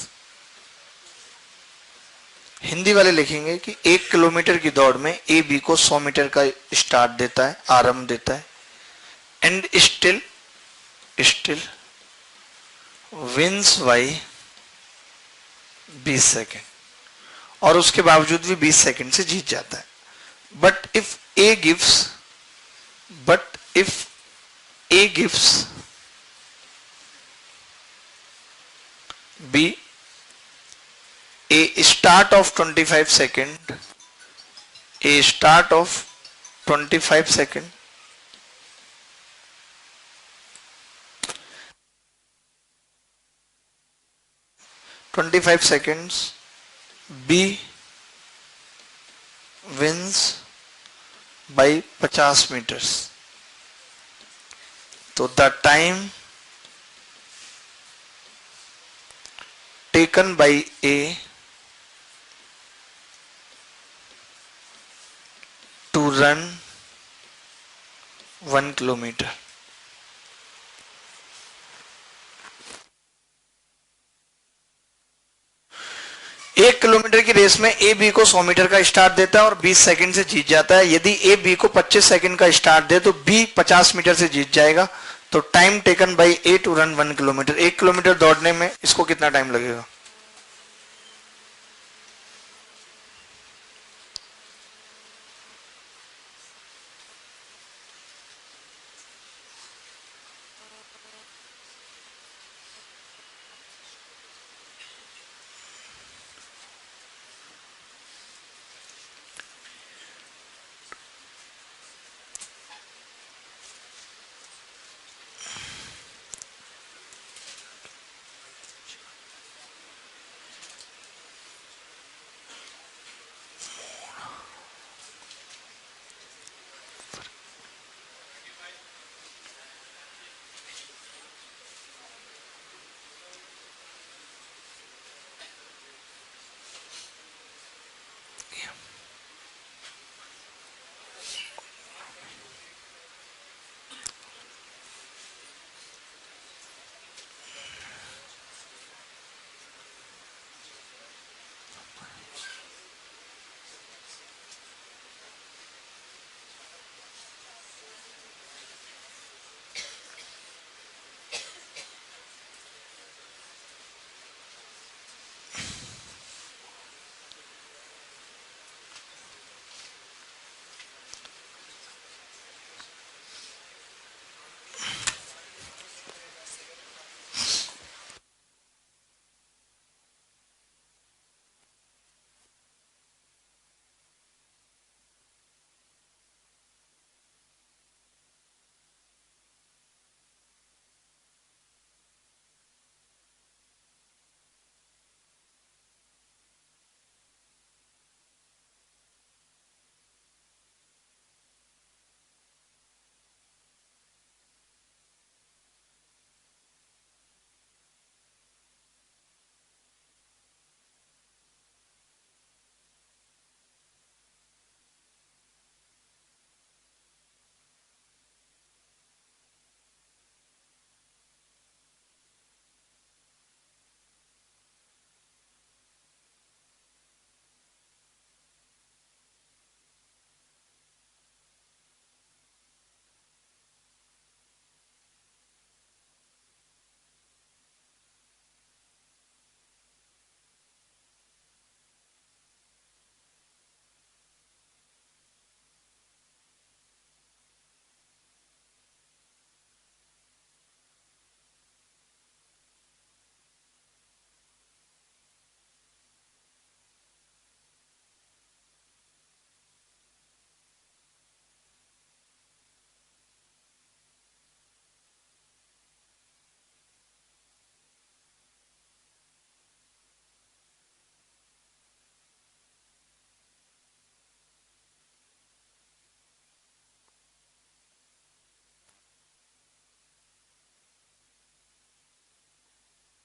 Hindi वाले लिखेंगे कि 1 किलोमीटर की दौड़ में ए बी को 100 मीटर का स्टार्ट देता है, आरंभ देता है, and still wins by 20 second, और उसके बावजूद भी 20 सेकेंड से जीत जाता है। But if A gives B a start of 25 second, a start of 25 second, B wins by 50 meters। तो the time taken by A to run 1 kilometer। 1 kilometre की रेस में ए बी को 100 मीटर का स्टार्ट देता है और 20 सेकंड से जीत जाता है। यदि ए बी को 25 सेकंड का स्टार्ट दे तो बी 50 मीटर से जीत जाएगा। तो time taken by A to run 1 kilometer, 1 kilometer दौड़ने में इसको कितना टाइम लगेगा?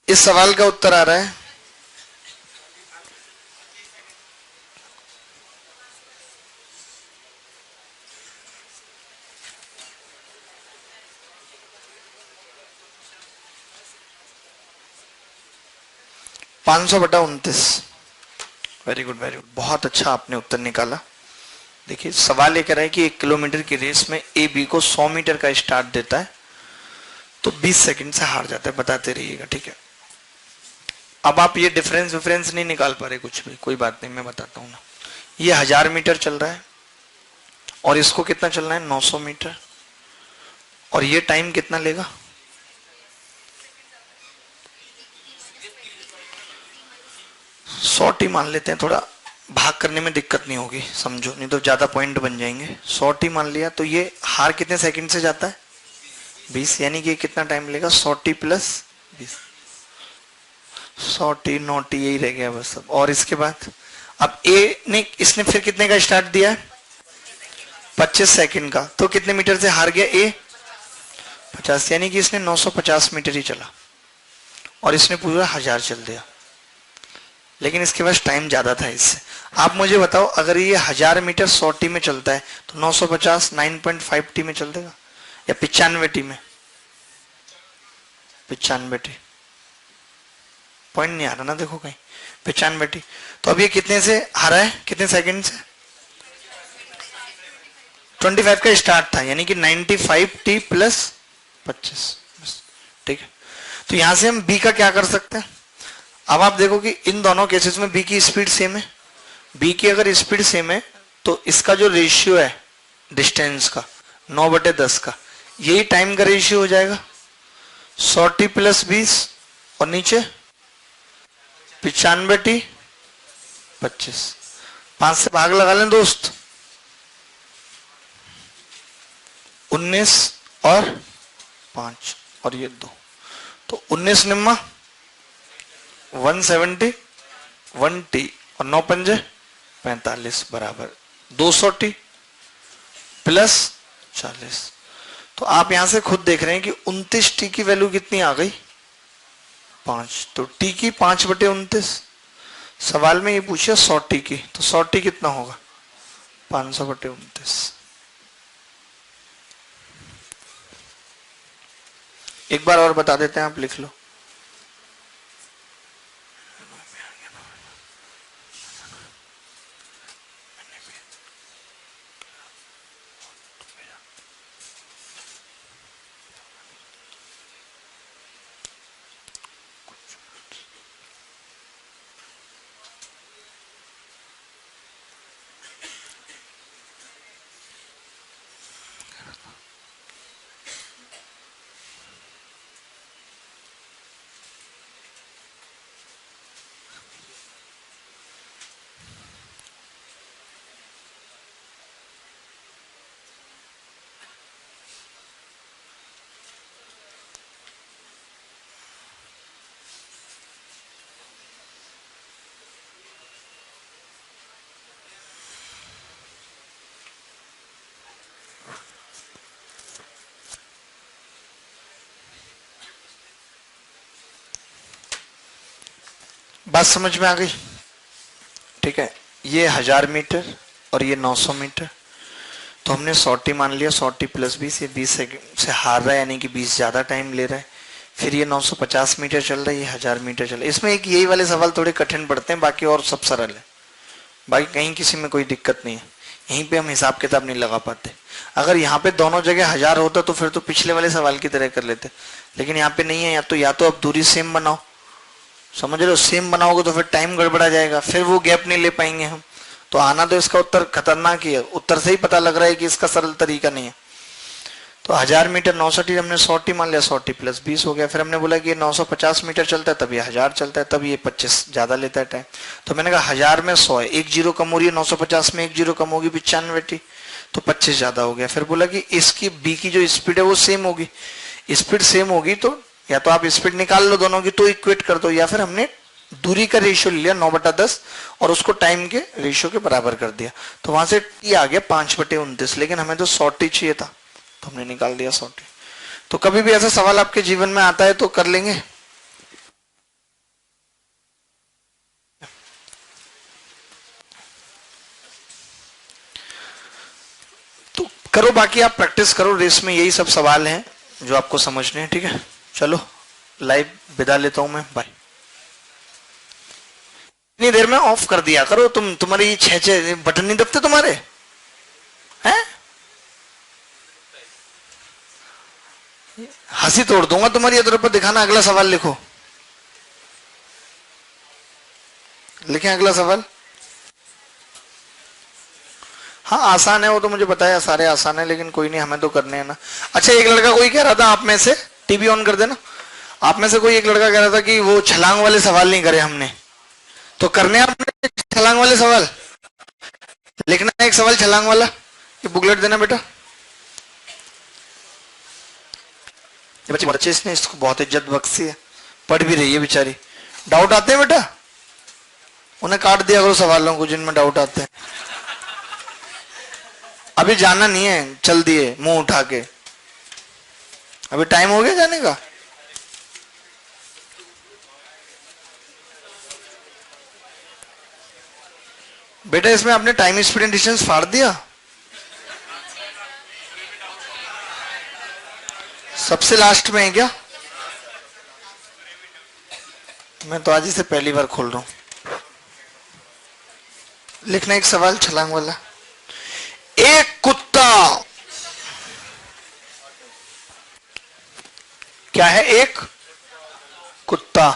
इस सवाल का उत्तर आ रहा है 500/29। वेरी गुड, वेरी गुड, बहुत अच्छा आपने उत्तर निकाला। देखिए सवाल ये कह रहा है कि 1 किलोमीटर की रेस में ए बी को 100 मीटर का स्टार्ट देता है तो 20 सेकंड से हार जाता है, बताते रहिएगा, ठीक है। अब आप ये डिफरेंस नहीं निकाल पा रहे कुछ भी, कोई बात नहीं, मैं बताता हूं ना। ये 1000 मीटर चल रहा है और इसको कितना चलना है, 900 मीटर, और ये टाइम कितना लेगा, 100 मान लेते हैं, थोड़ा भाग करने में दिक्कत नहीं होगी, समझो, नहीं तो ज्यादा पॉइंट बन जाएंगे। 100 मान लिया तो ये हार कितने सेकंड से जाता है, 20, यानी कि कितना टाइम लेगा, 100 प्लस 20, 100 नोटी, यही रह गया बस अब। और इसके बाद अब ए ने, इसने फिर कितने का स्टार्ट दिया है, 25 सेकंड का, तो कितने मीटर से हार गया ए, 50, यानी कि इसने 950 मीटर ही चला और इसने पूरा 1000 चल दिया, लेकिन इसके पास टाइम ज्यादा था इससे। आप मुझे बताओ अगर ये 1000 मीटर 100 में चलता है तो 950 9.5 टी में चल देगा या 95 टी में, 95 टी, पॉइंट नहीं आ रहा ना, देखो कहीं, 95 टी। तो अब ये कितने से हारा है, कितने सेकंड से, 25 का स्टार्ट था, यानी कि 95 टी प्लस 25, ठीक है। तो यहां से हम बी का क्या कर सकते हैं, अब आप देखो कि इन दोनों केसेस में बी की स्पीड सेम है, बी की अगर स्पीड सेम है तो इसका जो रेशियो है डिस्टेंस का 9/10 का, यही टाइम का रेशियो हो जाएगा, 100 प्लस 20 और नीचे 95 25, 5 से भाग लगा लें दोस्त, 19 और 5 और ये 2, तो 19 निम्मा 170 1 टी और 9 पंजे 45 बराबर 200 टी प्लस 40। तो आप यहां से खुद देख रहे हैं कि 29 टी की वैल्यू कितनी आ गई, 5, तो टी की 5/29। सवाल में ये पूछा 100 टी की, तो 100 टी कितना होगा, 500/29। एक बार और बता देते हैं, आप लिख लो, बात समझ में आ गई, ठीक है। ये 1000 मीटर और ये 900 मीटर, तो हमने 100 मान लिया, 100 प्लस 20, ये 20 सेकंड से हार रहा है, यानी कि 20 ज्यादा टाइम ले रहा है। फिर ये 950 मीटर चल रहा है, ये 1000 मीटर चल रहा है। इसमें एक यही वाले सवाल थोड़े कठिन पड़ते हैं, बाकी और सब सरल है, बाकी कहीं किसी में कोई दिक्कत नहीं है, यहीं पे हम हिसाब किताब नहीं लगा पाते। अगर यहाँ पे दोनों जगह 1000 होता तो फिर तो पिछले वाले सवाल की तरह कर लेते, लेकिन यहाँ पे नहीं है, या तो अब दूरी सेम बनाओ, समझ रहे हो, सेम बनाओगे तो फिर टाइम गड़बड़ा जाएगा, फिर वो गैप नहीं ले पाएंगे हम। तो आना तो इसका उत्तर खतरनाक ही है, उत्तर से ही पता लग रहा है कि इसका सरल तरीका नहीं है। तो 1000 मीटर 900 टी, हमने 100 मान लिया, 100 प्लस 20 हो गया। फिर हमने बोला कि ये 950 मीटर चलता है, तब ये 1000 चलता है, तब ये 25 ज्यादा लेता है टाइम। तो मैंने कहा 1000 में 100 है, एक जीरो कम हो रही है, 950 में एक जीरो कम होगी, 95 टी, तो 25 ज्यादा हो गया। फिर बोला कि इसकी बी की जो स्पीड है वो सेम होगी, स्पीड सेम होगी तो या तो आप स्पीड निकाल लो दोनों की, तो इक्वेट कर दो, या फिर हमने दूरी का रेशियो लिया 9/10 और उसको टाइम के रेशियो के बराबर कर दिया, तो वहां से टी आ गया 5/29, लेकिन हमें तो 100 टी चाहिए था, तो हमने निकाल दिया 100 टी। तो कभी भी ऐसा सवाल आपके जीवन में आता है तो कर लेंगे, करो, बाकी आप प्रैक्टिस करो, रेस में यही सब सवाल हैं जो आपको समझने हैं, ठीक है। चलो लाइव विदा लेता हूं मैं, बाय। इतनी देर में ऑफ कर दिया करो तुम, तुम्हारी छह बटन नहीं दबते तुम्हारे हैं? हंसी तोड़ दूंगा तुम्हारी। इधर पर दिखाना, अगला सवाल लिखो, लिखें अगला सवाल। हाँ आसान है वो तो मुझे पता है, सारे आसान है, लेकिन कोई नहीं, हमें तो करने हैं ना। अच्छा, एक लड़का कोई कह रहा था आप में से, टीवी ऑन कर देना, आप में से कोई एक लड़का कह रहा था कि वो छलांग वाले सवाल नहीं करे हमने, तो करने आपने छलांग वाले सवाल। लिखना है एक सवाल छलांग वाला, ये बुकलेट देना बेटा। ये बच्चे बहुत अच्छे, इसने इसको बहुत इज्जत बख्शी है, पढ़ भी रही है बेचारी। डाउट आते हैं बेटा, उन्हें काट दिया करो सवालों को जिनमें डाउट आते हैं। अभी जाना नहीं है, चल दिए मुंह उठा के, अभी टाइम हो गया जाने का। बेटा इसमें आपने टाइम स्पीड एंड डिस्टेंस फाड़ दिया। सबसे लास्ट में है क्या? मैं तो आज ही से पहली बार खोल रहा हूं। लिखना एक सवाल छलांग वाला। एक कुत्ता, क्या है? एक कुत्ता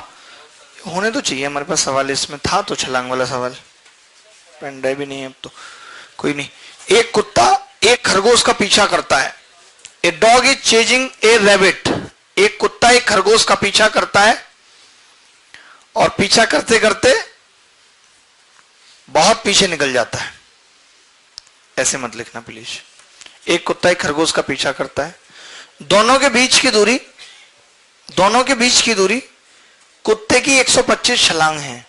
होने तो चाहिए हमारे पास सवाल, इसमें था तो छलांग वाला सवाल, पेन ड्राइव भी नहीं है अब तो, कोई नहीं। एक कुत्ता एक खरगोश का पीछा करता है। A dog is chasing A rabbit. एक कुत्ता एक खरगोश का पीछा करता है और पीछा करते करते बहुत पीछे निकल जाता है। ऐसे मत लिखना प्लीज। एक कुत्ता एक खरगोश का पीछा करता है, दोनों के बीच की दूरी, दोनों के बीच की दूरी कुत्ते की 125 छलांग है।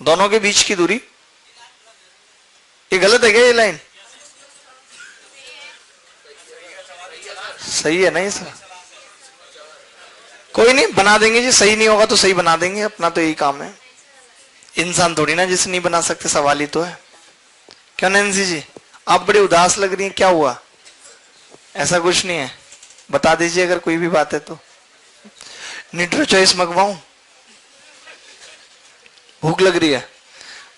दोनों के बीच की दूरी, ये गलत है क्या ये लाइन? सही है ना ये सर? कोई नहीं, बना देंगे जी, सही नहीं होगा तो सही बना देंगे, अपना तो यही काम है। इंसान थोड़ी ना जिसे नहीं बना सकते, सवाल ही तो है। क्यों नैन्सी जी, आप बड़े उदास लग रही हैं, क्या हुआ? ऐसा कुछ नहीं है, बता दीजिए अगर कोई भी बात है तो। न्यूट्रो चॉइस मंगवाऊं? भूख लग रही है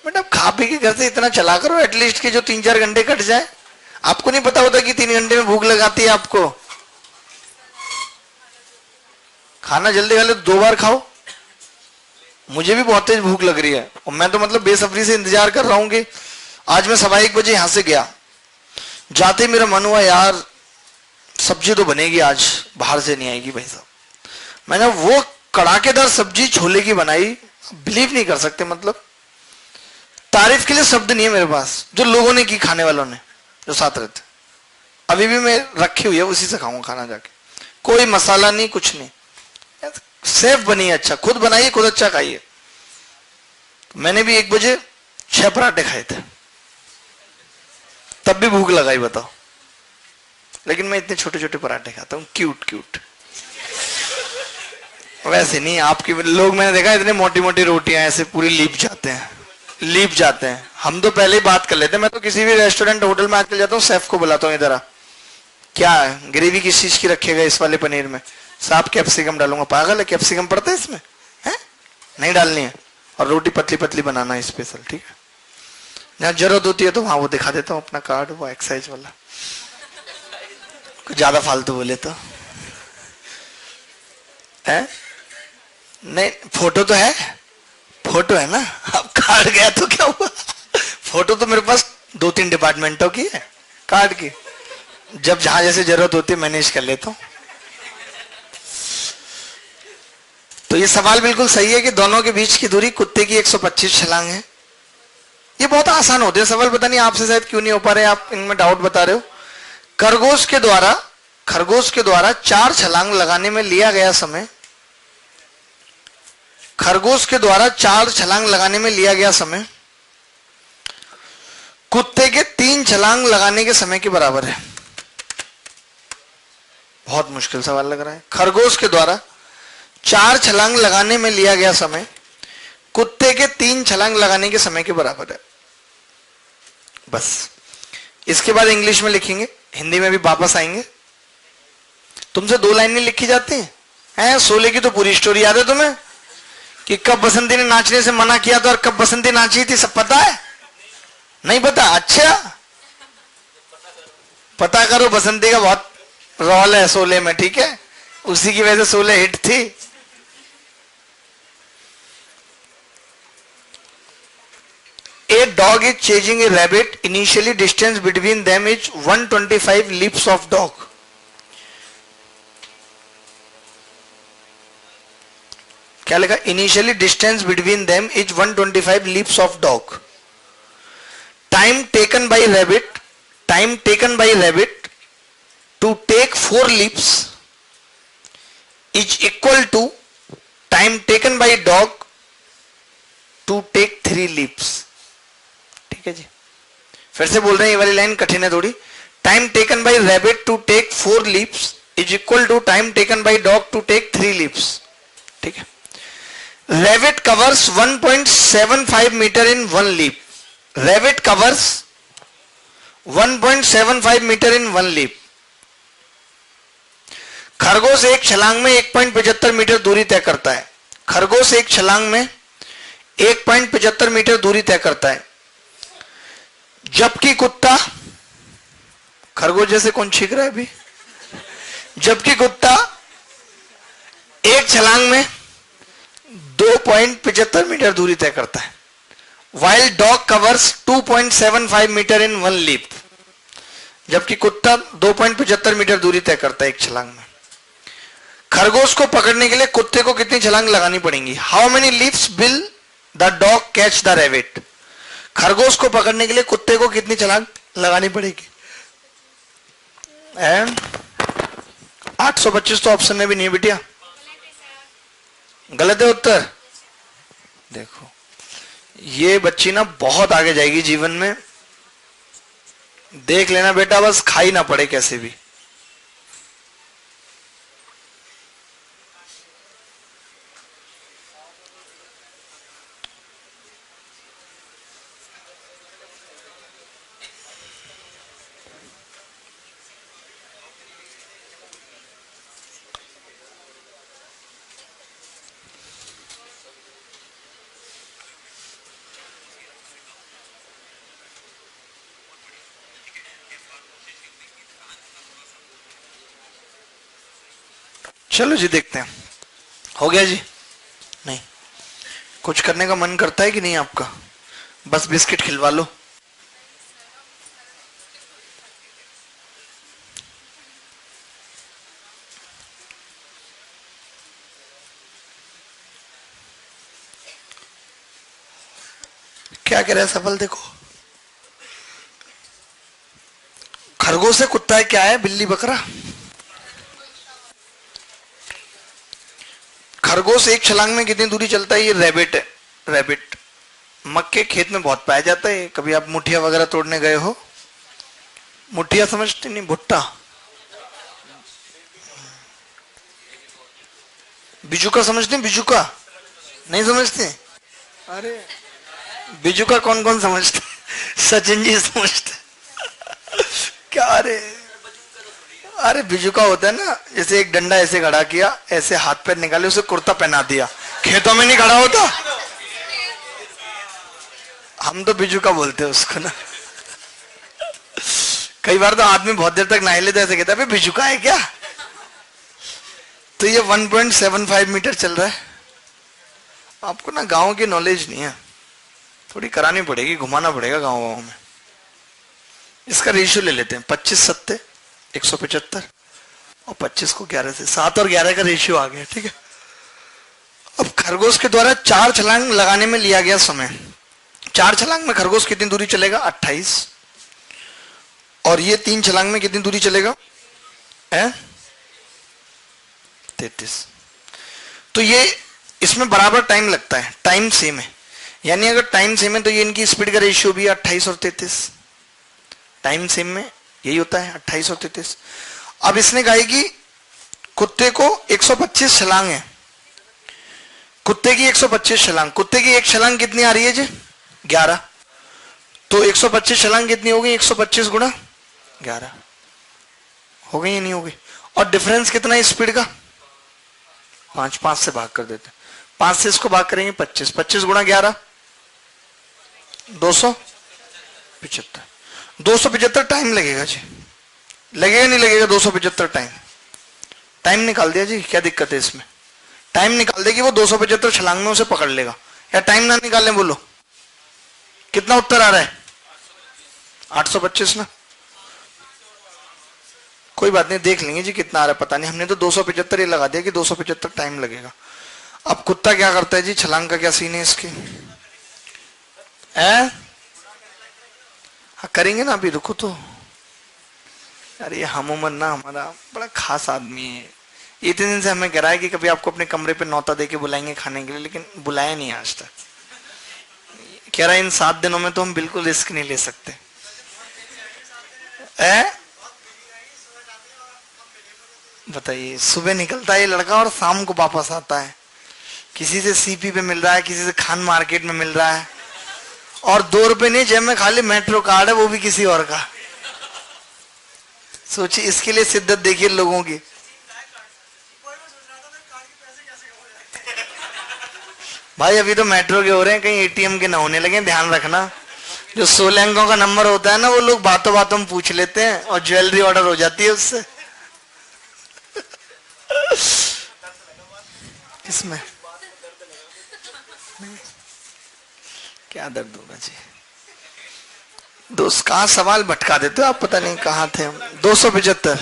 बेटा, खा पी के घर से इतना चला करो एटलीस्ट कि जो 3-4 घंटे कट जाए। आपको नहीं पता होता कि 3 घंटे में भूख लगाती है आपको? खाना जल्दी खा लो, 2 बार खाओ। मुझे भी बहुत तेज भूख लग रही है और मैं तो मतलब बेसब्री से इंतजार कर रहा हूं कि आज मैं 1:15 बजे यहां से गया, जाते मेरा मन हुआ यार सब्जी तो बनेगी आज, बाहर से नहीं आएगी भाई साहब। मैंने वो कड़ाकेदार सब्जी छोले की बनाई, बिलीव नहीं कर सकते, मतलब तारीफ के लिए शब्द नहीं है मेरे पास। जो लोगों ने की, खाने वालों ने जो साथ रहते, अभी भी मैं रखी हुई है, उसी से खाऊंगा खाना जाके। कोई मसाला नहीं, कुछ नहीं, सेफ बनी, अच्छा खुद बनाइए, खुद अच्छा खाइए। मैंने भी 1 बजे 6 पराठे खाए थे, तब भी भूख लगाई, बताओ। लेकिन मैं इतने छोटे छोटे पराठे खाता हूं, क्यूट क्यूट। वैसे नहीं, आपकी लोग मैंने देखा इतने मोटी मोटी रोटियां ऐसे पूरी लीप जाते हैं, लीप जाते हैं। हम तो पहले ही बात कर लेते हैं। मैं तो किसी भी रेस्टोरेंट होटल में आकर जाता हूँ, शेफ को बुलाता हूँ, इधर आ, क्या ग्रेवी किस चीज की रखेगा इस वाले पनीर में? साफ कैप्सिकम डालूंगा। पागल है, कैप्सिकम पड़ता है इसमें? है नहीं डालनी है। और रोटी पतली पतली बनाना है स्पेशल, ठीक है। जहां जरूरत होती है तो वहां वो दिखा देता हूँ अपना कार्ड, वो एक्साइज वाला। कुछ ज्यादा फालतू बोले तो है नहीं, फोटो तो है, फोटो है ना। अब कार्ड गया तो क्या हुआ? फोटो तो मेरे पास 2-3 डिपार्टमेंटों की है कार्ड की, जब जहां जैसे जरूरत होती है मैनेज कर लेता हूं। तो ये सवाल बिल्कुल सही है कि दोनों के बीच की दूरी कुत्ते की 125 छलांग है। ये बहुत आसान होते हैं सवाल, पता नहीं आपसे शायद क्यों नहीं हो पा रहे, आप इनमें डाउट बता रहे हो। खरगोश के द्वारा 4 छलांग लगाने में लिया गया समय, खरगोश के द्वारा 4 छलांग लगाने में लिया गया समय कुत्ते के 3 छलांग लगाने के समय के बराबर है। बहुत मुश्किल सवाल लग रहा है। खरगोश के द्वारा 4 छलांग लगाने में लिया गया समय कुत्ते के 3 छलांग लगाने के समय के बराबर है। बस इसके बाद इंग्लिश में लिखेंगे, हिंदी में भी वापस आएंगे। तुमसे 2 लाइनें लिखी जाती हैं। शोले की तो पूरी स्टोरी याद है तुम्हें कि कब बसंती ने नाचने से मना किया था और कब बसंती नाची थी, सब पता है? नहीं पता? अच्छा, पता करो। बसंती का बहुत रोल है शोले में, ठीक है? उसी की वजह से शोले हिट थी। A dog is chasing a rabbit. Initially, distance between them is 125 leaps of dog. क्या लिखा? Initially, distance between them is 125 leaps of dog. Time taken by rabbit to take 4 leaps is equal to time taken by dog to take 3 leaps. ठीक है जी, फिर से बोल रहे हैं, ये वाली लाइन कठिन है थोड़ी। Time taken by rabbit to take 4 leaps is equal to time taken by dog to take 3 leaps. ठीक है, rabbit covers 1.75 meter in 1 leap. Rabbit covers 1.75 meter in 1 leap. खरगोश एक छलांग में 1.75 मीटर दूरी तय करता है। खरगोश एक छलांग में 1.75 मीटर दूरी तय करता है, जबकि कुत्ता, खरगोश जैसे कौन छींक रहा है अभी, जबकि कुत्ता एक छलांग में 2.75 मीटर दूरी तय करता है। While dog covers 2.75 metre in 1 leap. जबकि कुत्ता 2.75 मीटर दूरी तय करता है एक छलांग में। खरगोश को पकड़ने के लिए कुत्ते को कितनी छलांग लगानी पड़ेंगी? How many leaps will the dog catch the rabbit. खरगोश को पकड़ने के लिए कुत्ते को कितनी छलांग लगानी पड़ेगी? 825 तो ऑप्शन में भी नहीं है बिटिया, गलत है उत्तर। देखो, ये बच्ची ना बहुत आगे जाएगी जीवन में, देख लेना बेटा, बस खाई ना पड़े कैसे भी। चलो जी, देखते हैं। हो गया जी? नहीं, कुछ करने का मन करता है कि नहीं आपका? बस बिस्किट खिलवा लो। क्या कह रहा है सफल? देखो, खरगोश से कुत्ता है, क्या है? बिल्ली बकरा। खरगोश एक छलांग में कितनी दूरी चलता है? ये रैबिट है। रैबिट मक्के खेत में बहुत पाया जाता है। कभी आप मुठिया वगैरह तोड़ने गए हो? मुठिया समझते नहीं? भुट्टा, बिजुका समझते हैं? बिजुका नहीं समझते? अरे बिजुका कौन कौन समझते? सचिन जी समझते क्या? अरे बिजुका होता है ना, जैसे एक डंडा ऐसे खड़ा किया, ऐसे हाथ पैर निकाले, उसे कुर्ता पहना दिया, खेतों में नहीं खड़ा होता। हम तो बिजुका बोलते हैं उसको ना। कई बार तो आदमी बहुत देर तक नहा लेता है, ऐसे कहता है बिजुका है क्या? तो ये 1.75 मीटर चल रहा है। आपको ना गांव की नॉलेज नहीं है, थोड़ी करानी पड़ेगी, घुमाना पड़ेगा गांव में। इसका रेशियो ले लेते हैं, 25 सत्ते 175 और 25 को 11 से, 7 और 11 का रेशियो आ गया। ठीक है, अब खरगोश के द्वारा 4 छलांग लगाने में लिया गया समय। 4 छलांग में खरगोश कितनी दूरी चलेगा? 28। और ये 3 छलांग में कितनी दूरी चलेगा? 33। तो ये इसमें बराबर टाइम लगता है, टाइम सेम है। यानी अगर टाइम सेम है तो ये इनकी स्पीड का रेशियो भी 28 और 33। टाइम सेम में यही होता है, 28 और 33। अब इसने कहा कि कुत्ते को 125 छलांग है, कुत्ते की 125 छलांग। कुत्ते की एक छलांग कितनी आ रही है जी? 11। तो 125 छलांग कितनी हो गई? 125 गुणा 11 हो गई या नहीं हो गई? और डिफरेंस कितना है स्पीड का? 5 से भाग कर देते, 5 से इसको भाग करेंगे 25, 25 गुणा 11 275। 275 टाइम लगेगा जी, लगेगा नहीं लगेगा? 275 टाइम निकाल दिया जी, क्या दिक्कत है इसमें? टाइम निकाल देगी वो, 275 छलांग में उसे पकड़ लेगा। या टाइम ना निकालें? बोलो कितना उत्तर आ रहा है? 825 ना। कोई बात नहीं, देख लेंगे जी कितना आ रहा है, पता नहीं, हमने तो 275 ही लगा दिया कि 275 टाइम लगेगा। अब कुत्ता क्या करता है जी? छलांग का क्या सीन है इसकी? हाँ करेंगे ना, अभी रुको तो। अरे हम उमर ना हमारा बड़ा खास आदमी है, इतने दिन से हमें कह रहा है कि कभी आपको अपने कमरे पे नौता दे के बुलाएंगे खाने के लिए, लेकिन बुलाया नहीं आज तक। कह रहा है इन 7 दिनों में तो हम बिल्कुल रिस्क नहीं ले सकते। बताइए, सुबह निकलता है ये लड़का और शाम को वापस आता है, किसी से सीपी पे मिल रहा है, किसी से खान मार्केट में मिल रहा है, और 2 रुपए नहीं जेब में, खाली मेट्रो कार्ड है, वो भी किसी और का। सोचिए इसके लिए शिद्दत देखिए लोगों की। भाई अभी तो मेट्रो के हो रहे हैं, कहीं एटीएम के ना होने लगे, ध्यान रखना। जो 16 अंकों का नंबर होता है ना, वो लोग बातों बातों में पूछ लेते हैं और ज्वेलरी ऑर्डर हो जाती है उससे। किसमें क्या दर्द होगा जी? दोस्त कहाँ सवाल भटका देते हो आप, पता नहीं कहाँ थे हम। 275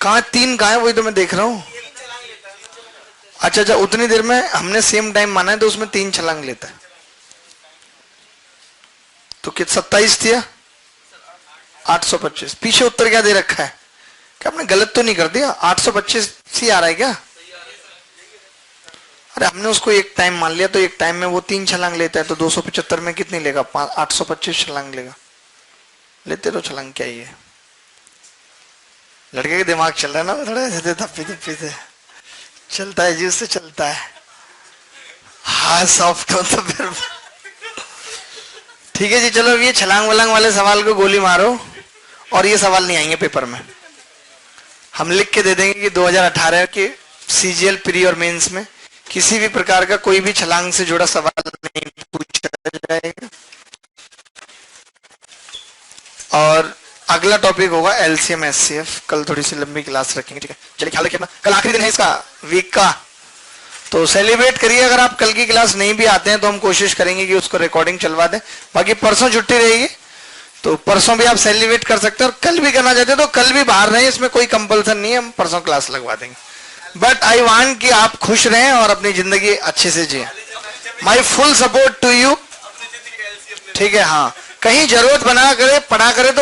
कहाँ, 3 कहाँ है? वही तो मैं देख रहा हूँ। अच्छा, उतनी देर में हमने सेम टाइम माना है, तो उसमें 3 छलांग लेता है, तो कित 27 थी? 825। पीछे उत्तर क्या दे रखा है? क्या आपने गलत तो नहीं कर दिया? 825 सी आ रहा है क्या? अरे हमने उसको एक टाइम मान लिया, तो एक टाइम में वो 3 छलांग लेता है, तो 275 में कितनी लेगा? 825 छलांग लेगा। लेते तो छलांग क्या ही है, लड़के के दिमाग चल रहा है ना थोड़ा ऐसे धप्पी धप्पी से चलता है जी, उससे चलता है। हाँ सॉफ्ट हो तो फिर ठीक है जी। चलो ये छलांग वलांग वाले सवाल को गोली मारो, और ये सवाल नहीं आएंगे पेपर में। हम लिख के दे देंगे कि 2018 के सीजीएल प्री और मेंस में किसी भी प्रकार का कोई भी छलांग से जुड़ा सवाल नहीं पूछा जाएगा। और अगला टॉपिक होगा एलसीएम एचसीएफ। कल थोड़ी सी लंबी क्लास रखेंगे, ठीक है? चलिए ख्याल रखिए अपना, कल आखिरी दिन है इसका वीक का, तो सेलिब्रेट करिए। अगर आप कल की क्लास नहीं भी आते हैं तो हम कोशिश करेंगे कि उसको रिकॉर्डिंग चलवा दें। बाकी परसों छुट्टी रहेगी, तो परसों भी आप सेलिब्रेट कर सकते हैं, और कल भी करना चाहते हैं तो कल भी बाहर रहें, इसमें कोई कंपल्सन नहीं है, हम परसों क्लास लगवा देंगे। बट आई वांट कि आप खुश रहें और अपनी जिंदगी अच्छे से जिए। My full support to you, ठीक है? हाँ, कहीं जरूरत बना करे पढ़ा करे तो